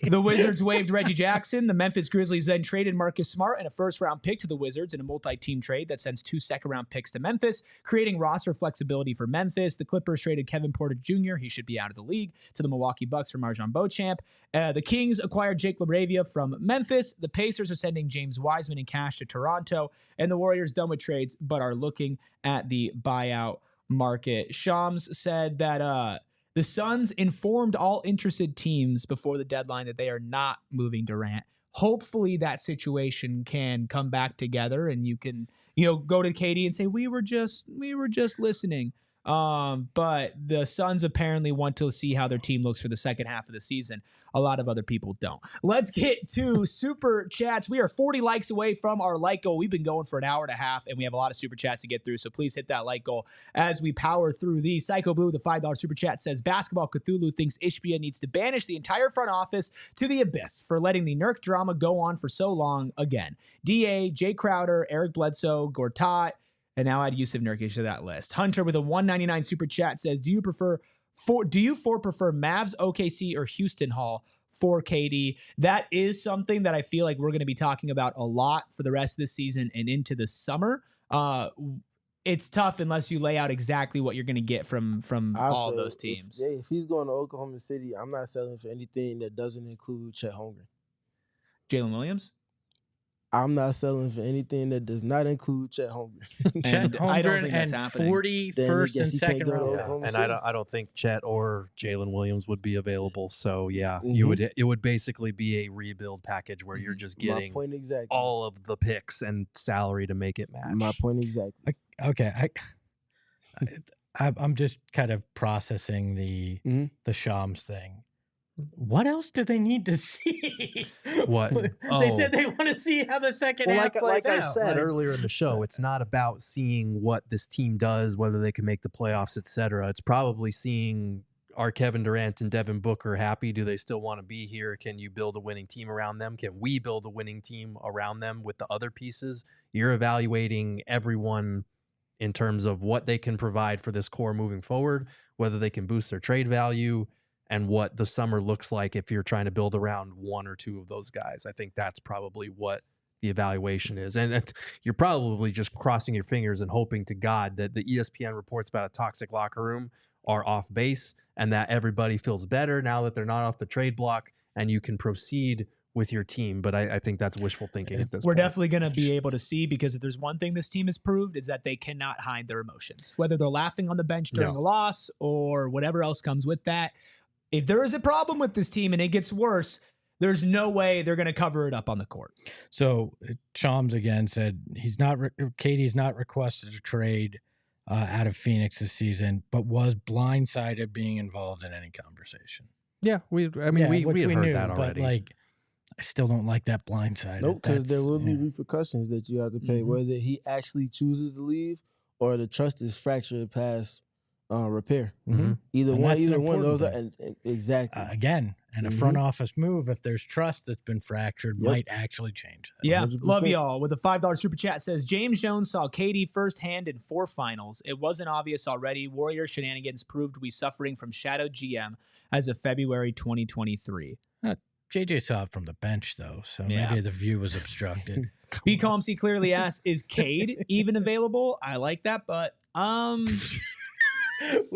The Wizards waived Reggie Jackson. The Memphis Grizzlies then traded Marcus Smart and a first-round pick to the Wizards in a multi-team trade that sends 2 second-round picks to Memphis, creating roster flexibility for Memphis. The Clippers traded Kevin Porter Jr., he should be out of the league, to the Milwaukee Bucks for Marjon Beauchamp. The Kings acquired Jake LaRavia from Memphis. The Pacers are sending James Wiseman in cash to Toronto. And the Warriors done with trades but are looking at the buyout market. Shams said that the Suns informed all interested teams before the deadline that they are not moving Durant. Hopefully that situation can come back together and you can, go to KD and say, we were just listening. But the Suns apparently want to see how their team looks for the second half of the season. A lot of other people don't. Let's get to super chats. We are 40 likes away from our like goal. We've been going for an hour and a half, and we have a lot of super chats to get through, so please hit that like goal as we power through these. Psycho Blue, the $5 super chat, says, Basketball Cthulhu thinks Ishbia needs to banish the entire front office to the abyss for letting the Nurk drama go on for so long again. D.A., Jay Crowder, Eric Bledsoe, Gortat, and now add Jusuf Nurkic to that list. Hunter with a $1.99 super chat says, do you prefer Mavs, OKC, or Houston Hall for KD? That is something that I feel like we're going to be talking about a lot for the rest of the season and into the summer. It's tough unless you lay out exactly what you're going to get from all of those teams. If he's going to Oklahoma City, I'm not selling for anything that doesn't include Chet Holmgren. Jalen Williams? I'm not selling for anything that does not include Chet Holmgren. Chet I don't Holmgren think that's and happening. 40 Then I first guess and he can't second go to round. Oklahoma And City. I don't think Chet or Jalen Williams would be available. So yeah, Mhm. it would basically be a rebuild package where you're just My getting point exactly. all of the picks and salary to make it match. My point exactly. Okay, I'm just kind of processing the Shams thing. What else do they need to see? What? They said they want to see how the second Well, half plays like I out. said earlier in the show, it's not about seeing what this team does, whether they can make the playoffs, etc. It's probably seeing, are Kevin Durant and Devin Booker happy? Do they still want to be here? Can you build a winning team around them? Can we build a winning team around them with the other pieces? You're evaluating everyone in terms of what they can provide for this core moving forward, whether they can boost their trade value, and what the summer looks like if you're trying to build around one or two of those guys. I think that's probably what the evaluation is. And you're probably just crossing your fingers and hoping to God that the ESPN reports about a toxic locker room are off base and that everybody feels better now that they're not off the trade block and you can proceed with your team. But I think that's wishful thinking at this We're point. definitely going to be able to see, because if there's one thing this team has proved is that they cannot hide their emotions, whether they're laughing on the bench during a loss or whatever else comes with that. If there is a problem with this team and it gets worse, there's no way they're going to cover it up on the court. So Shams again said Katie's not requested a trade out of Phoenix this season, but was blindsided being involved in any conversation. Yeah, we had heard that already. But like, I still don't like that blindsided. Nope, because there will be yeah. repercussions that you have to pay, whether he actually chooses to leave or the trust is fractured past repair. Either And that's an one of those. important And exactly. Again, and a front office move, if there's trust that's been fractured, Yep. might actually change that. Yeah, 100%. love y'all. With a $5 super chat says, James Jones saw KD firsthand in 4 finals. It wasn't obvious already. Warrior shenanigans proved we suffering from shadow GM as of February 2023. JJ saw it from the bench, though, so maybe the view was obstructed. BComC clearly asks, is Cade even available? I like that, but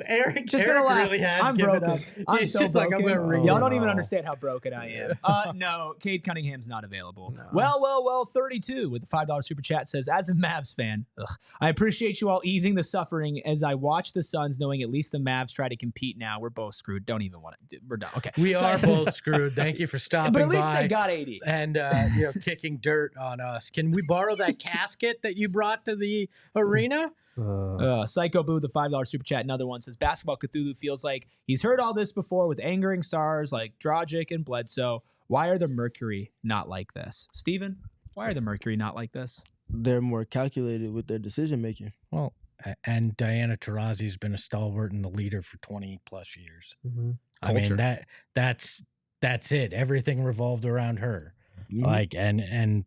Eric just gonna laugh. really has I'm given broken. up. I'm He's so just like, I'm broken. gonna ring Y'all it. don't even understand how broken I am. No, Cade Cunningham's not available. No. Well, 32 with the $5 super chat says, as a Mavs fan, I appreciate you all easing the suffering as I watch the Suns, knowing at least the Mavs try to compete now. We're both screwed. Don't even want to. We're done. Okay. We So- are both screwed. Thank you for stopping But at least by they got 80. and kicking dirt on us. Can we borrow that casket that you brought to the arena? Psycho Boo, the $5 super chat, another one says, Basketball Cthulhu feels like he's heard all this before with angering stars like Dragic and Bledsoe. Why are the Mercury not like this? Steven, why are the Mercury not like this? They're more calculated with their decision making. Well, and Diana Taurasi's been a stalwart and the leader for 20 plus years. I mean, that's it. Everything revolved around her. Like, and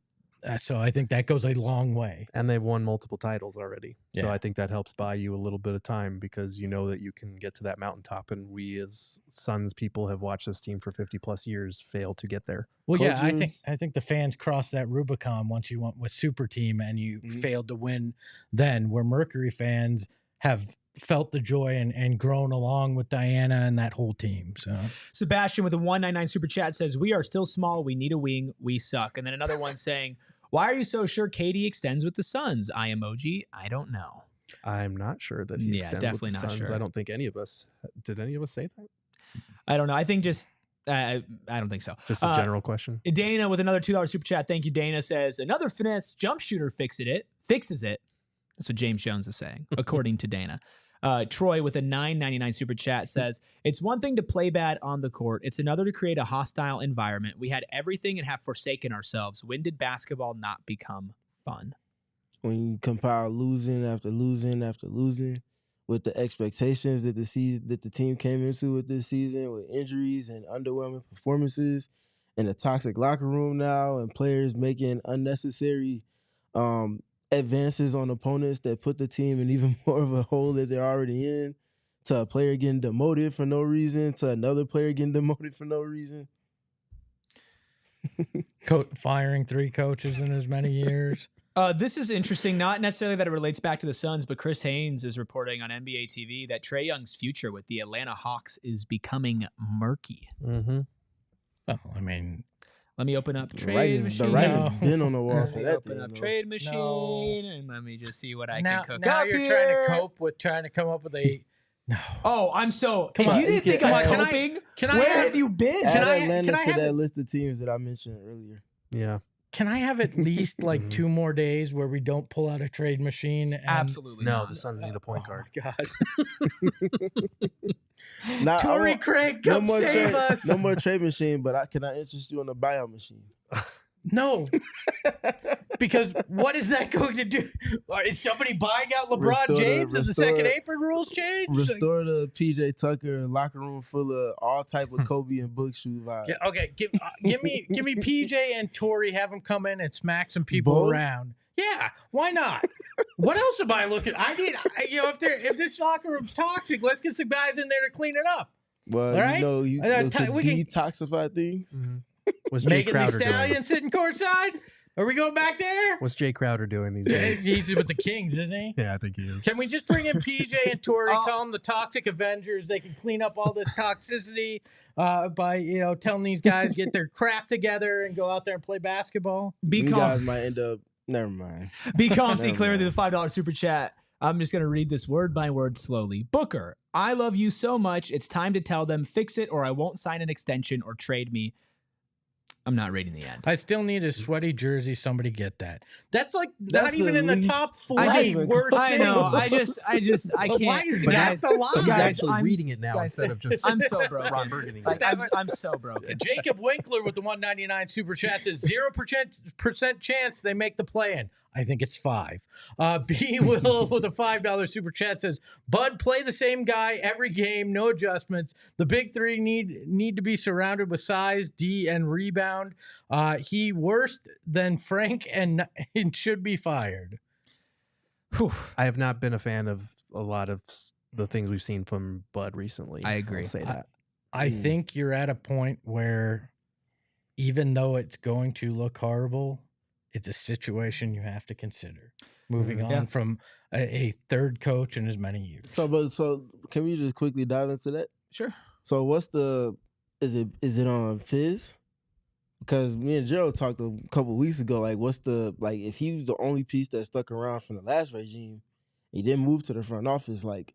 so I think that goes a long way. And they've won multiple titles already. So Yeah. I think that helps buy you a little bit of time because you know that you can get to that mountaintop. And we as Suns people have watched this team for 50 plus years fail to get there. Well, yeah, Coaching- I think the fans crossed that Rubicon once you went with Super Team and you failed to win then, where Mercury fans have felt the joy and grown along with Diana and that whole team. So Sebastian with a 199 super chat says, we are still small. We need a wing. We suck. And then another one saying, why are you so sure KD extends with the Suns? Eye emoji. I don't know. I'm not sure that he extends definitely with the not Suns. sure. I don't think any of us did. Any of us say that? I don't know. I think just, I don't think so. Just a general question. Dana with another $2 super chat. Thank you, Dana. Says, another finesse jump shooter fixes it. That's what James Jones is saying, according to Dana. Troy with a $9.99 super chat says, it's one thing to play bad on the court. It's another to create a hostile environment. We had everything and have forsaken ourselves. When did basketball not become fun? When you compile losing after losing after losing with the expectations that the team came into with this season, with injuries and underwhelming performances and a toxic locker room now and players making unnecessary advances on opponents that put the team in even more of a hole that they're already in, to a player getting demoted for no reason, to another player getting demoted for no reason. firing 3 coaches in as many years. This is interesting, not necessarily that it relates back to the Suns, but Chris Haynes is reporting on NBA TV that Trae Young's future with the Atlanta Hawks is becoming murky. Mm-hmm. Well, I mean, Let me open up The trade machine. The writing's been on the wall Let for me that open thing. up though. trade machine and let me just see what I now, can cook now up you're here. trying to cope with trying to come up with a no. Oh, I'm so. Come if on, you didn't you think can I'm add- coping, can I where have- have you been? Add I- Atlanta can I to have that it- list of teams that I mentioned earlier. Yeah. Can I have at least like 2 more days where we don't pull out a trade machine? And, Absolutely No, not. the Suns need a point guard. God. Nah, I Tory want- Craig, come save trade, us. no more trade machine, but can I interest you on the buyout machine? No. Because what is that going to do? Is somebody buying out LeBron Restore the- James and the restore- second apron rules change? Restore the PJ Tucker locker room full of all type of Kobe and book shoe vibes. Yeah, okay, give me PJ and Tory. Have them come in and smack some people Both? around. Yeah, why not? What else am I looking? If this locker room's toxic, let's get some guys in there to clean it up. Well, All right? you could we can- detoxify things. What's Jay Megan Thee Crowder doing? Stallion sitting courtside. Are we going back there? What's Jay Crowder doing these days? He's with the Kings, isn't he? Yeah, I think he is. Can we just bring in PJ and Tory, call them the Toxic Avengers? They can clean up all this toxicity by telling these guys get their crap together and go out there and play basketball. Be You calm. guys might end up. Never mind. Be calm, see Never clearly mind. the $5 super chat. I'm just going to read this word by word slowly. Booker, I love you so much. It's time to tell them fix it or I won't sign an extension or trade me. I'm not reading the end. I still need a sweaty jersey. Somebody get that. That's like That's not even the in the least- top I 40 worst. I know. I things. can't. Why is But that the He's line? Guys, actually I'm- reading it now guys, instead of just I'm so broken. Ron Burgundy. Like, I'm so broken. Jacob Winkler with the 199 super chat says 0% chance they make the play-in. I think it's 5. B Will with a $5 super chat says, Bud, play the same guy every game, no adjustments. The big three need to be surrounded with size, D, and rebound. He worse than Frank and should be fired. I have not been a fan of a lot of the things we've seen from Bud recently. I agree. I'll say that. I think you're at a point where even though it's going to look horrible, it's a situation you have to consider. Moving on Yeah. from a third coach in as many years. So can we just quickly dive into that? Sure. So what's is it on Fizz? Because me and Gerald talked a couple weeks ago. Like, if he was the only piece that stuck around from the last regime, he didn't move to the front office. Like,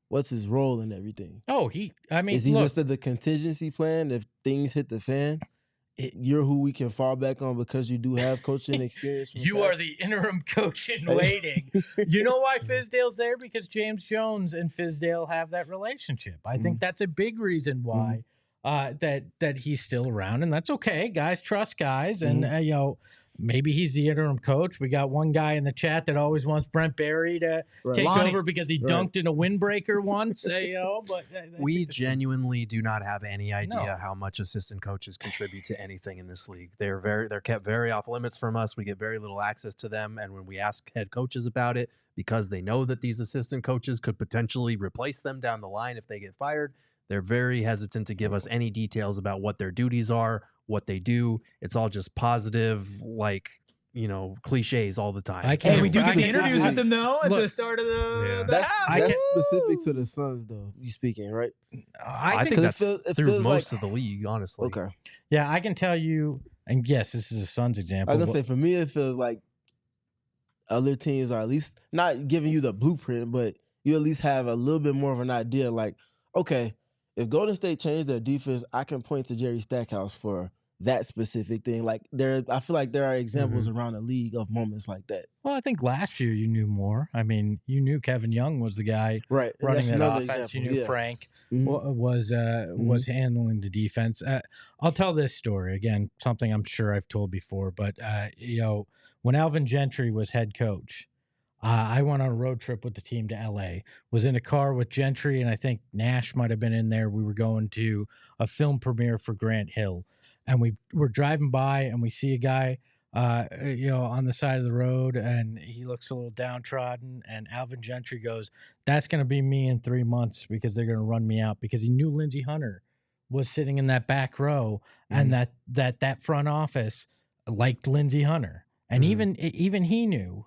what's his role in everything? Oh, Is he just the contingency plan if things hit the fan? You're who we can fall back on because you do have coaching experience. from the You are past? the interim coach in waiting. You know why Fizdale's there? Because James Jones and Fizdale have that relationship. I think that's a big reason why that he's still around, and that's okay. Guys trust guys, and maybe he's the interim coach. We got one guy in the chat that always wants Brent Barry to take Lonnie. over because he dunked in a windbreaker once. But We genuinely do not have any idea No. how much assistant coaches contribute to anything in this league. They're kept very off limits from us. We get very little access to them, and when we ask head coaches about it, because they know that these assistant coaches could potentially replace them down the line if they get fired, they're very hesitant to give us any details about what their duties are, what they do. It's all just positive, cliches all the time. I can't- And we do I get the can- interviews I- with them though at look, the start of the That's half. specific to the Suns, though. You speaking right? I think think that's it through feels most like- of the league, honestly. Okay. yeah, I can tell you, and yes, this is a Suns example. I was but- gonna say for me, it feels like other teams are at least not giving you the blueprint, but you at least have a little bit more of an idea. Like, okay, if Golden State changed their defense, I can point to Jerry Stackhouse for that specific thing. Like I feel like there are examples around the league of moments like that. Well, I think last year you knew more. I mean, you knew Kevin Young was the guy Right, and running that's that another offense. example, You knew yeah. Frank Mhm. was handling the defense. I'll tell this story again, something I'm sure I've told before, but when Alvin Gentry was head coach, I went on a road trip with the team to LA, was in a car with Gentry, and I think Nash might have been in there. We were going to a film premiere for Grant Hill, and we were driving by and we see a guy, on the side of the road, and he looks a little downtrodden, and Alvin Gentry goes, "That's going to be me in 3 months because they're going to run me out," because he knew Lindsey Hunter was sitting in that back row and that front office liked Lindsey Hunter. And even he knew.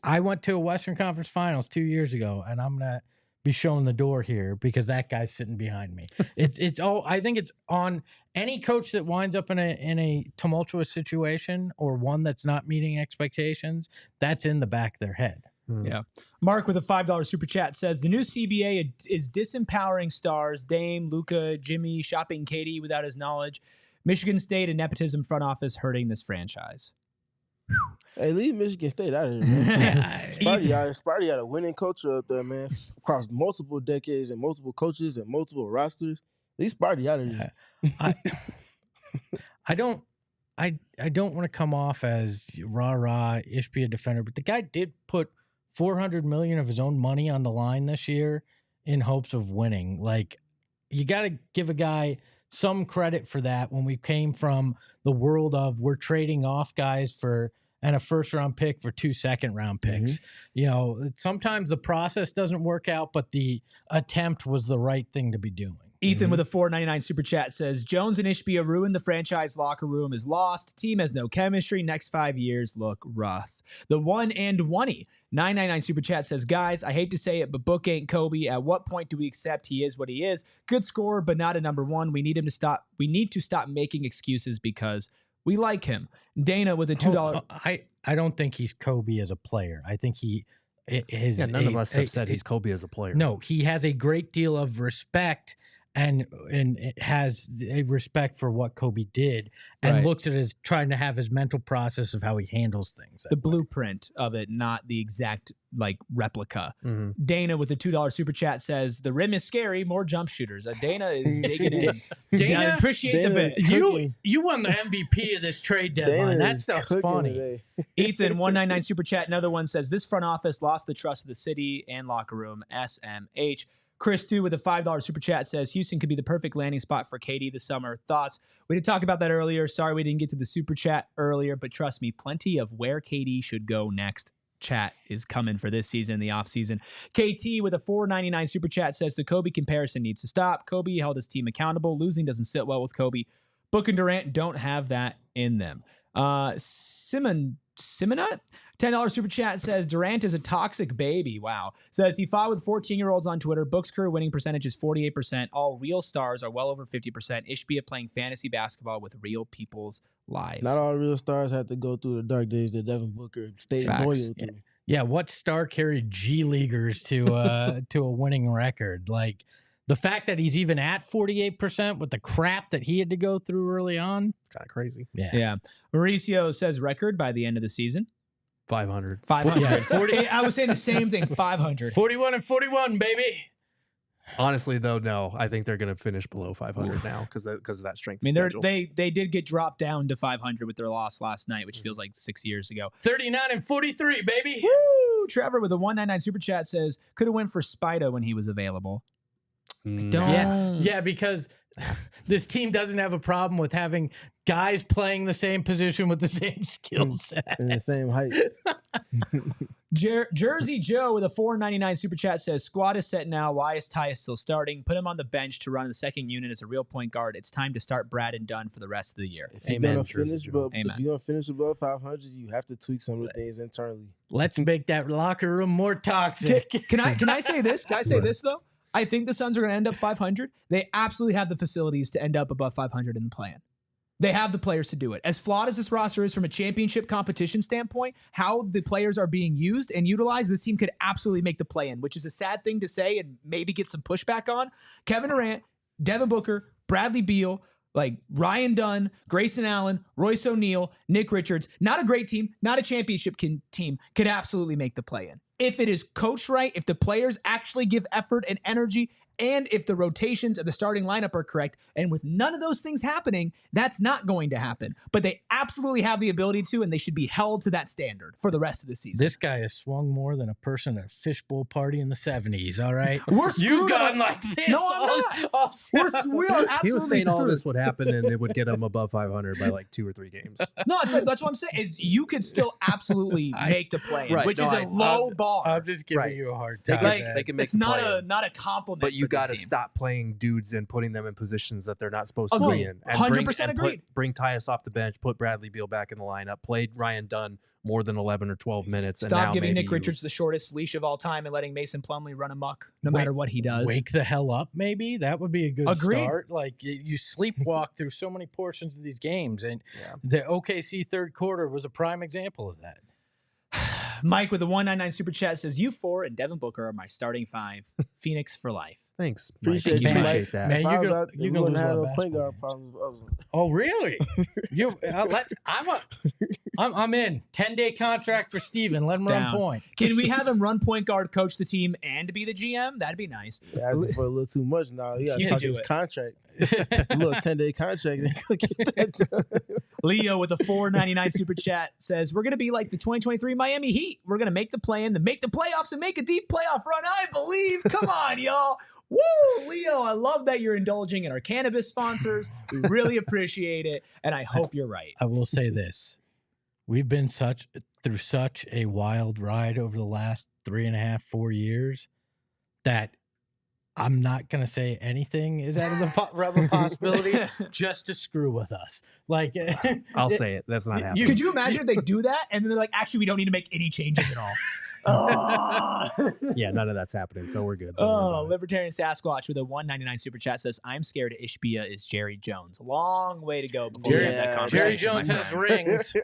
I went to a Western Conference Finals 2 years ago, and I'm gonna be showing the door here because that guy's sitting behind me. It's all. I think it's on any coach that winds up in a tumultuous situation or one that's not meeting expectations. That's in the back of their head. Yeah. Mark with a $5 super chat says the new CBA is disempowering stars, Dame, Luka, Jimmy, shopping Katie without his knowledge. Michigan State and nepotism front office hurting this franchise. Hey, leave Michigan State out of here, man. Sparty got a winning culture up there, man. Across multiple decades and multiple coaches and multiple rosters. Leave Sparty out of here. I don't want to come off as rah-rah, Ishbia defender, but the guy did put $400 million of his own money on the line this year in hopes of winning. Like, you got to give a guy some credit for that when we came from the world of we're trading off guys and a first-round pick for 2 second-round picks. You know, sometimes the process doesn't work out, but the attempt was the right thing to be doing. Ethan with a $4.99 super chat says, Jones and Ishbia ruined the franchise locker room is lost. Team has no chemistry. Next 5 years look rough. The 1 and 1-y $9.99 super chat says, guys, I hate to say it, but Book ain't Kobe. At what point do we accept he is what he is? Good scorer, but not a number one. We need to stop making excuses because we like him. Dana with a $2. I don't think he's Kobe as a player. I think none of us have said he's Kobe as a player. No, he has a great deal of respect and it has a respect for what Kobe did and looks at it as trying to have his mental process of how he handles things. The blueprint of it, not the exact replica. Dana with a $2 super chat says, the rim is scary, more jump shooters. Dana is digging in. Dana, I appreciate the bit. You won the MVP of this trade deadline. That stuff's funny. Today. Ethan, 199 super chat. Another one says, this front office lost the trust of the city and locker room. SMH. Chris, too, with a $5 super chat says, Houston could be the perfect landing spot for KD this summer. Thoughts? We did talk about that earlier. Sorry we didn't get to the super chat earlier, but trust me, plenty of where KD should go next chat is coming for this season, the offseason. KT with a $4.99 super chat says, the Kobe comparison needs to stop. Kobe held his team accountable. Losing doesn't sit well with Kobe. Book and Durant don't have that in them. Simonut? $10 super chat says, Durant is a toxic baby. Wow. Says he fought with 14-year-olds on Twitter. Book's career winning percentage is 48%. All real stars are well over 50%. Ishbia playing fantasy basketball with real people's lives. Not all real stars have to go through the dark days that Devin Booker stayed loyal to. Yeah, what star carried G Leaguers to a winning record? Like, the fact that he's even at 48% with the crap that he had to go through early on. Kind of crazy. Yeah. Mauricio says record by the end of the season. 500. 500. Yeah, 40. I was saying the same thing. 500. 41 and 41, baby. Honestly, though, no. I think they're going to finish below 500 now because of that strength. I mean, they did get dropped down to 500 with their loss last night, which feels like 6 years ago. 39 and 43, baby. Woo! Trevor with a 199 super chat says, could have went for Spido when he was available. Yeah, because this team doesn't have a problem with having guys playing the same position with the same skill set and the same height. Jersey Joe with a $4.99 super chat says, squad is set now. Why is Tyus still starting? Put him on the bench to run the second unit as a real point guard. It's time to start Brad and Dunn for the rest of the year. If you're going to finish above 500, you have to tweak some of the things internally. Let's make that locker room more toxic. Can I say this? Can I say this, though? I think the Suns are going to end up 500. They absolutely have the facilities to end up above 500 in the plan. They have the players to do it. As flawed as this roster is from a championship competition standpoint, how the players are being used and utilized, this team could absolutely make the play-in, which is a sad thing to say and maybe get some pushback on. Kevin Durant, Devin Booker, Bradley Beal, Ryan Dunn, Grayson Allen, Royce O'Neal, Nick Richards, not a great team, not a championship team, could absolutely make the play-in. If it is coached right, if the players actually give effort and energy, and if the rotations of the starting lineup are correct, and with none of those things happening, that's not going to happen. But they absolutely have the ability to, and they should be held to that standard for the rest of the season. This guy has swung more than a person at a fishbowl party in the 70s, all right? You've gone like this. No, I'm not. We are absolutely He was saying screwed. all this would happen, and it would get him above 500 by 2 or 3 games. No, that's what I'm saying. Is you could still absolutely make the play, which is a low bar. I'm just giving you a hard time. They can make it's the not play-in. not a compliment. But you got to team. stop playing dudes and putting them in positions that they're not supposed to be Agreed. in. And 100% agreed. Bring Tyus off the bench, put Bradley Beal back in the lineup, played Ryan Dunn more than 11 or 12 minutes. Stop and now giving Nick you- Richards the shortest leash of all time and letting Mason Plumlee run amok no matter what he does. Wake the hell up, maybe. That would be a good Agreed. start. Like you sleepwalk through so many portions of these games, and Yeah. the OKC third quarter was a prime example of that. Mike with the 199 super chat says, "You four and Devin Booker are my starting five. Phoenix for life." Thanks. Appreciate Mike. you, Appreciate Mike. that. Man, If I you're was gonna- out- you're we gonna wouldn't lose a have lot no of point guard basketball problems. Oh, really? I'm in. 10-day contract for Steven. Let him run Down. point. Can we have him run point guard, coach the team, and be the GM? That'd be nice. You're asking for a little too much now. You got to Yeah, talk do his it. contract. A little 10-day contract. Get that done. Leo with a 499 super chat says, "We're going to be like the 2023 Miami Heat. We're going to make the play-in, then make the playoffs, and make a deep playoff run. I believe. Come on, y'all." Woo, Leo, I love that you're indulging in our cannabis sponsors. We really appreciate it, and I hope you're right. I will say this. We've been through such a wild ride over the last 3.5, 4 years that I'm not going to say anything is out of the realm of possibility just to screw with us. Like, I'll say it. That's not You- happening. Could you imagine if they do that, and then they're like, actually, we don't need to make any changes at all? Oh. Yeah, none of that's happening, so we're good. Don't worry Oh, about it. Libertarian Sasquatch with a 199 super chat says, "I'm scared Ishbia is Jerry Jones. Long way to go before we have that Yeah, conversation. Jerry Jones my has friend." rings.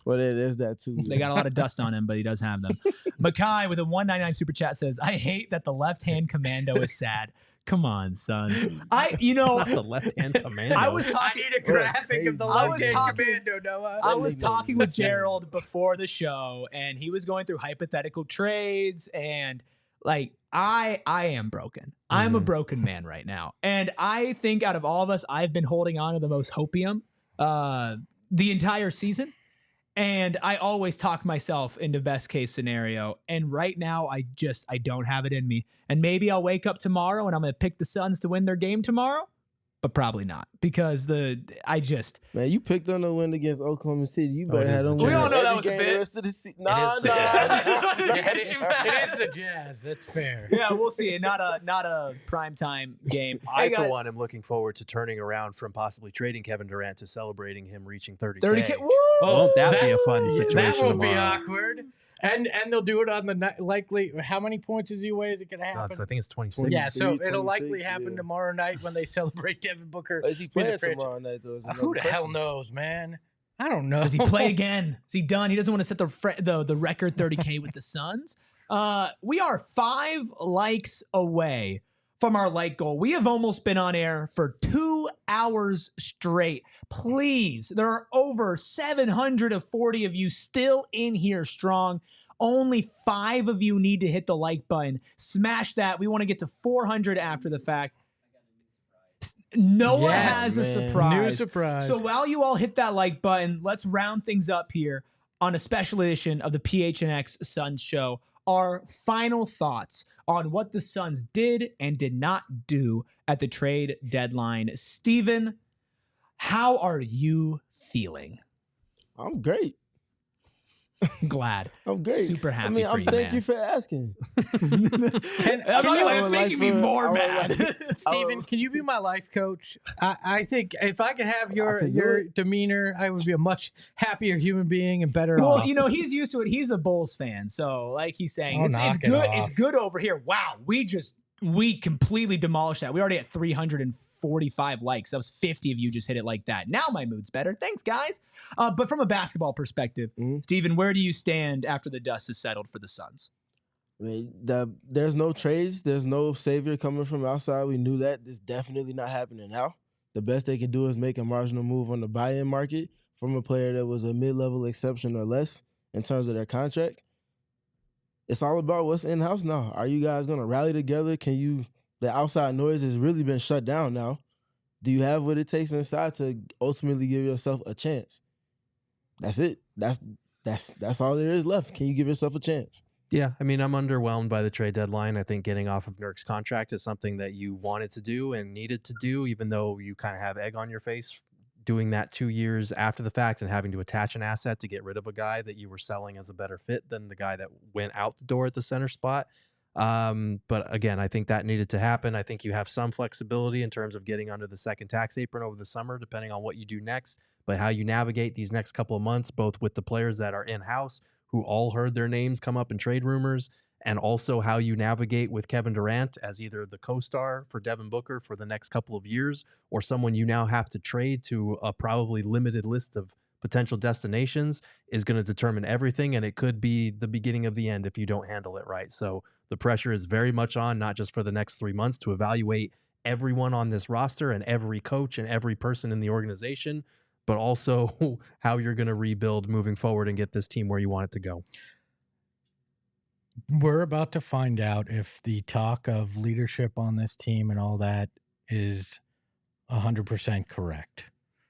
Well, there's that too. They got a lot of dust on him, but he does have them. Makai with a 199 super chat says, "I hate that the left-hand commando is sad. Come on, son." Not the left-hand commando. I was talking. a graphic of the I was left-hand talking- commando, Noah. I was talking with Gerald before the show, and he was going through hypothetical trades, and like I am broken. I'm a broken man right now, and I think out of all of us, I've been holding on to the most hopium the entire season, and I always talk myself into best case scenario. And right now, I don't have it in me, and maybe I'll wake up tomorrow and I'm gonna pick the Suns to win their game tomorrow. But probably not, because Man, you picked them to win against Oklahoma City. You better it have is them the win We all know that every was a game bit. the rest of the season. Nah, is the- nah. it is the Jazz. That's fair. yeah, we'll see. Not a primetime game. I, Hey, for guys, one, am looking forward to turning around from possibly trading Kevin Durant to celebrating him reaching 30K. 30K. Woo! Won't that be a fun situation That won't be tomorrow? awkward. And they'll do it on the likely. How many points is he away? Is it going to No, happen? I think it's 26. Yeah, so 23, it'll likely 26, happen yeah. tomorrow night when they celebrate Devin Booker. Is he being the playing franchise- tomorrow night, though? Is Who the another hell question. knows, man? I don't know. Does he play again? Is he done? He doesn't want to set the record 30K with the Suns. We are 5 likes away from our like goal. We have almost been on air for 2 hours straight. Please, there are over 740 of you still in here strong. Only 5 of you need to hit the like button. Smash that. We want to get to 400 after the fact. Noah Yes, has a man. surprise. New surprise. So while you all hit that like button, let's round things up here on a special edition of the PHNX Suns show. Our final thoughts on what the Suns did and did not do at the trade deadline. Steven, how are you feeling? I'm great. Glad. I'm great. Super happy I mean, for you, thank man. you for asking. By the way, it's making me more mad. Steven, can you be my life coach? I think if I could have I your can do it. demeanor, I would be a much happier human being and better Well, off. you know, he's used to it. He's a Bulls fan. So, like he's saying, Oh, it's knock it good. off. It's good over here. Wow. We completely demolished that. We already at 345 likes. That was 50 of you just hit it like that. Now my mood's better. Thanks, guys. But from a basketball perspective, Steven, where do you stand after the dust is settled for the Suns? I mean, there's no trades. There's no savior coming from outside. We knew that. It's definitely not happening now. The best they can do is make a marginal move on the buy-in market from a player that was a mid-level exception or less in terms of their contract. It's all about what's in-house now. Are you guys going to rally together? The outside noise has really been shut down now. Do you have what it takes inside to ultimately give yourself a chance? That's it. That's all there is left. Can you give yourself a chance? Yeah, I mean, I'm underwhelmed by the trade deadline. I think getting off of Nurk's contract is something that you wanted to do and needed to do, even though you kind of have egg on your face doing that 2 years after the fact and having to attach an asset to get rid of a guy that you were selling as a better fit than the guy that went out the door at the center spot. But again, I think that needed to happen. I think you have some flexibility in terms of getting under the second tax apron over the summer, depending on what you do next. But how you navigate these next couple of months, both with the players that are in-house, who all heard their names come up in trade rumors, and also how you navigate with Kevin Durant as either the co-star for Devin Booker for the next couple of years, or someone you now have to trade to a probably limited list of potential destinations, is going to determine everything. And it could be the beginning of the end if you don't handle it right. So the pressure is very much on, not just for the next 3 months, to evaluate everyone on this roster and every coach and every person in the organization, but also how you're going to rebuild moving forward and get this team where you want it to go. We're about to find out if the talk of leadership on this team and all that is 100% correct.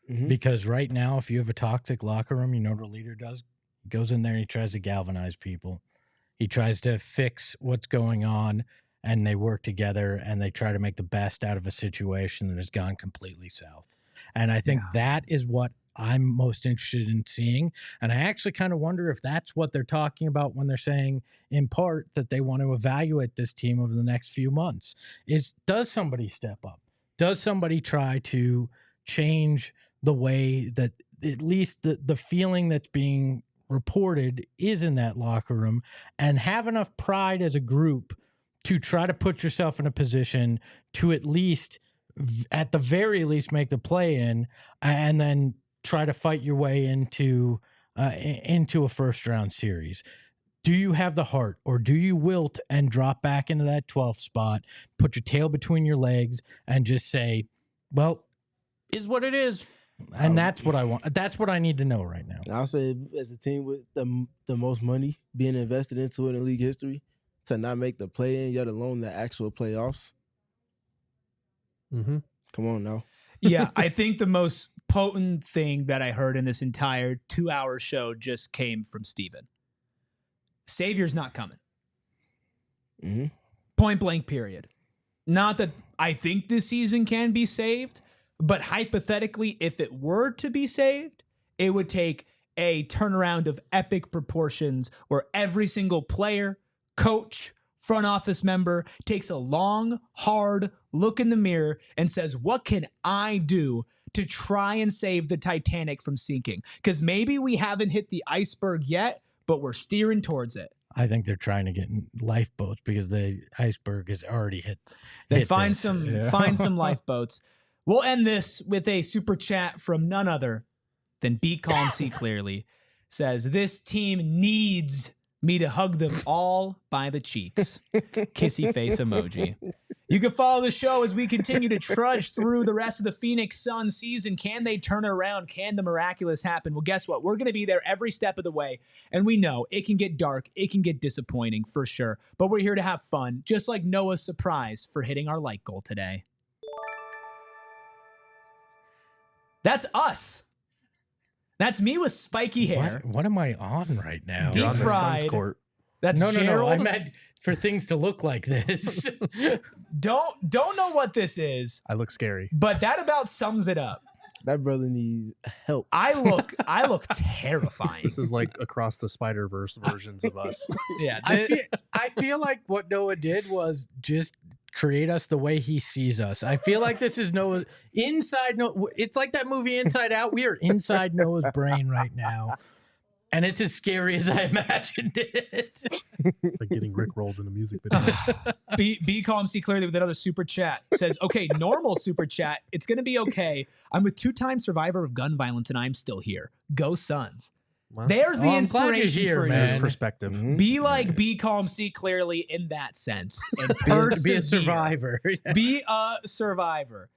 Mhm. Because right now, if you have a toxic locker room, you know what a leader does? He goes in there and he tries to galvanize people. He tries to fix what's going on, and they work together and they try to make the best out of a situation that has gone completely south. And I think that is what I'm most interested in seeing. And I actually kind of wonder if that's what they're talking about when they're saying, in part, that they want to evaluate this team over the next few months. Does somebody step up? Does somebody try to change the way that at least the feeling that's being reported is in that locker room, and have enough pride as a group to try to put yourself in a position to at least, at the very least, make the play-in, and then try to fight your way into a first-round series? Do you have the heart, or do you wilt and drop back into that 12th spot, put your tail between your legs, and just say, well, is what it is? And that's what I want. That's what I need to know right now. I'll say, as a team with the most money being invested into it in league history, to not make the play-in, yet alone the actual playoffs. Mm-hmm. Come on now. Yeah, I think the most potent thing that I heard in this entire 2-hour show just came from Steven. Savior's not coming. Mm-hmm. Point blank, period. Not that I think this season can be saved, but hypothetically, if it were to be saved, it would take a turnaround of epic proportions where every single player, coach, front office member takes a long, hard look in the mirror and says, what can I do to try and save the Titanic from sinking? Because maybe we haven't hit the iceberg yet, but we're steering towards it. I think they're trying to get in lifeboats because the iceberg has already hit. Find some lifeboats. We'll end this with a super chat from none other than Be Calm, See Clearly. Says, this team needs me to hug them all by the cheeks. Kissy face emoji. You can follow the show as we continue to trudge through the rest of the Phoenix Suns season. Can they turn it around? Can the miraculous happen? Well, guess what? We're going to be there every step of the way. And we know it can get dark. It can get disappointing for sure. But we're here to have fun, just like Noah's surprise for hitting our like goal today. That's us. That's me with spiky hair. What am I on right now? Deep on the fried. Suns court. That's No. Gerald. I meant for things to look like this. Don't know what this is, I look scary. but that about sums it up. That brother needs help. I look terrifying. This is like across the Spider-Verse versions of us. Yeah. I feel like what Noah did was just create us the way he sees us. I feel like this is Noah's inside. It's like that movie Inside Out. We are inside Noah's brain right now, and it's as scary as I imagined it. Like getting rickrolled in a music video. Be calm, see clearly with another super chat. Says, okay, normal super chat. It's going to be okay. I'm a 2-time survivor of gun violence and I'm still here. Go Suns. Well, There's the I'm glad you're inspiration here, for man. there's perspective. Mhm. Be like, be calm, see clearly in that sense. And Be persevere. a survivor. Be a survivor.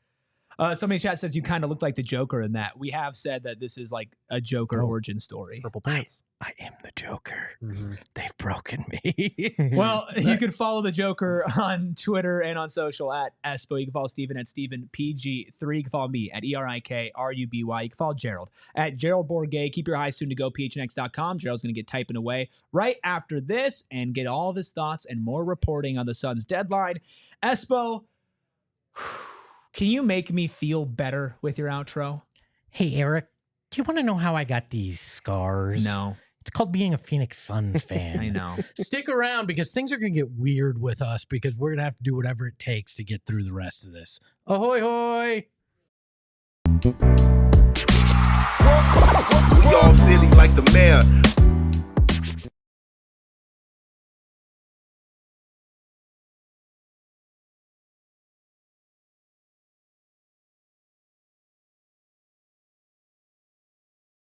Somebody in chat says you kind of look like the Joker in that. We have said that this is like a Joker origin story. Purple pants. I am the Joker. Mm-hmm. They've broken me. Well, you can follow the Joker on Twitter and on social at Espo. You can follow Steven at StevenPG3. You can follow me at ERIKRUBY. You can follow Gerald at Gerald Bourget. Keep your eyes soon to go, PHNX.com. Gerald's going to get typing away right after this and get all of his thoughts and more reporting on the Suns deadline. Espo, can you make me feel better with your outro? Hey, Eric, do you want to know how I got these scars? No. It's called being a Phoenix Suns fan. I know. Stick around because things are going to get weird with us because we're going to have to do whatever it takes to get through the rest of this. Ahoy, hoy! We all silly like the mayor.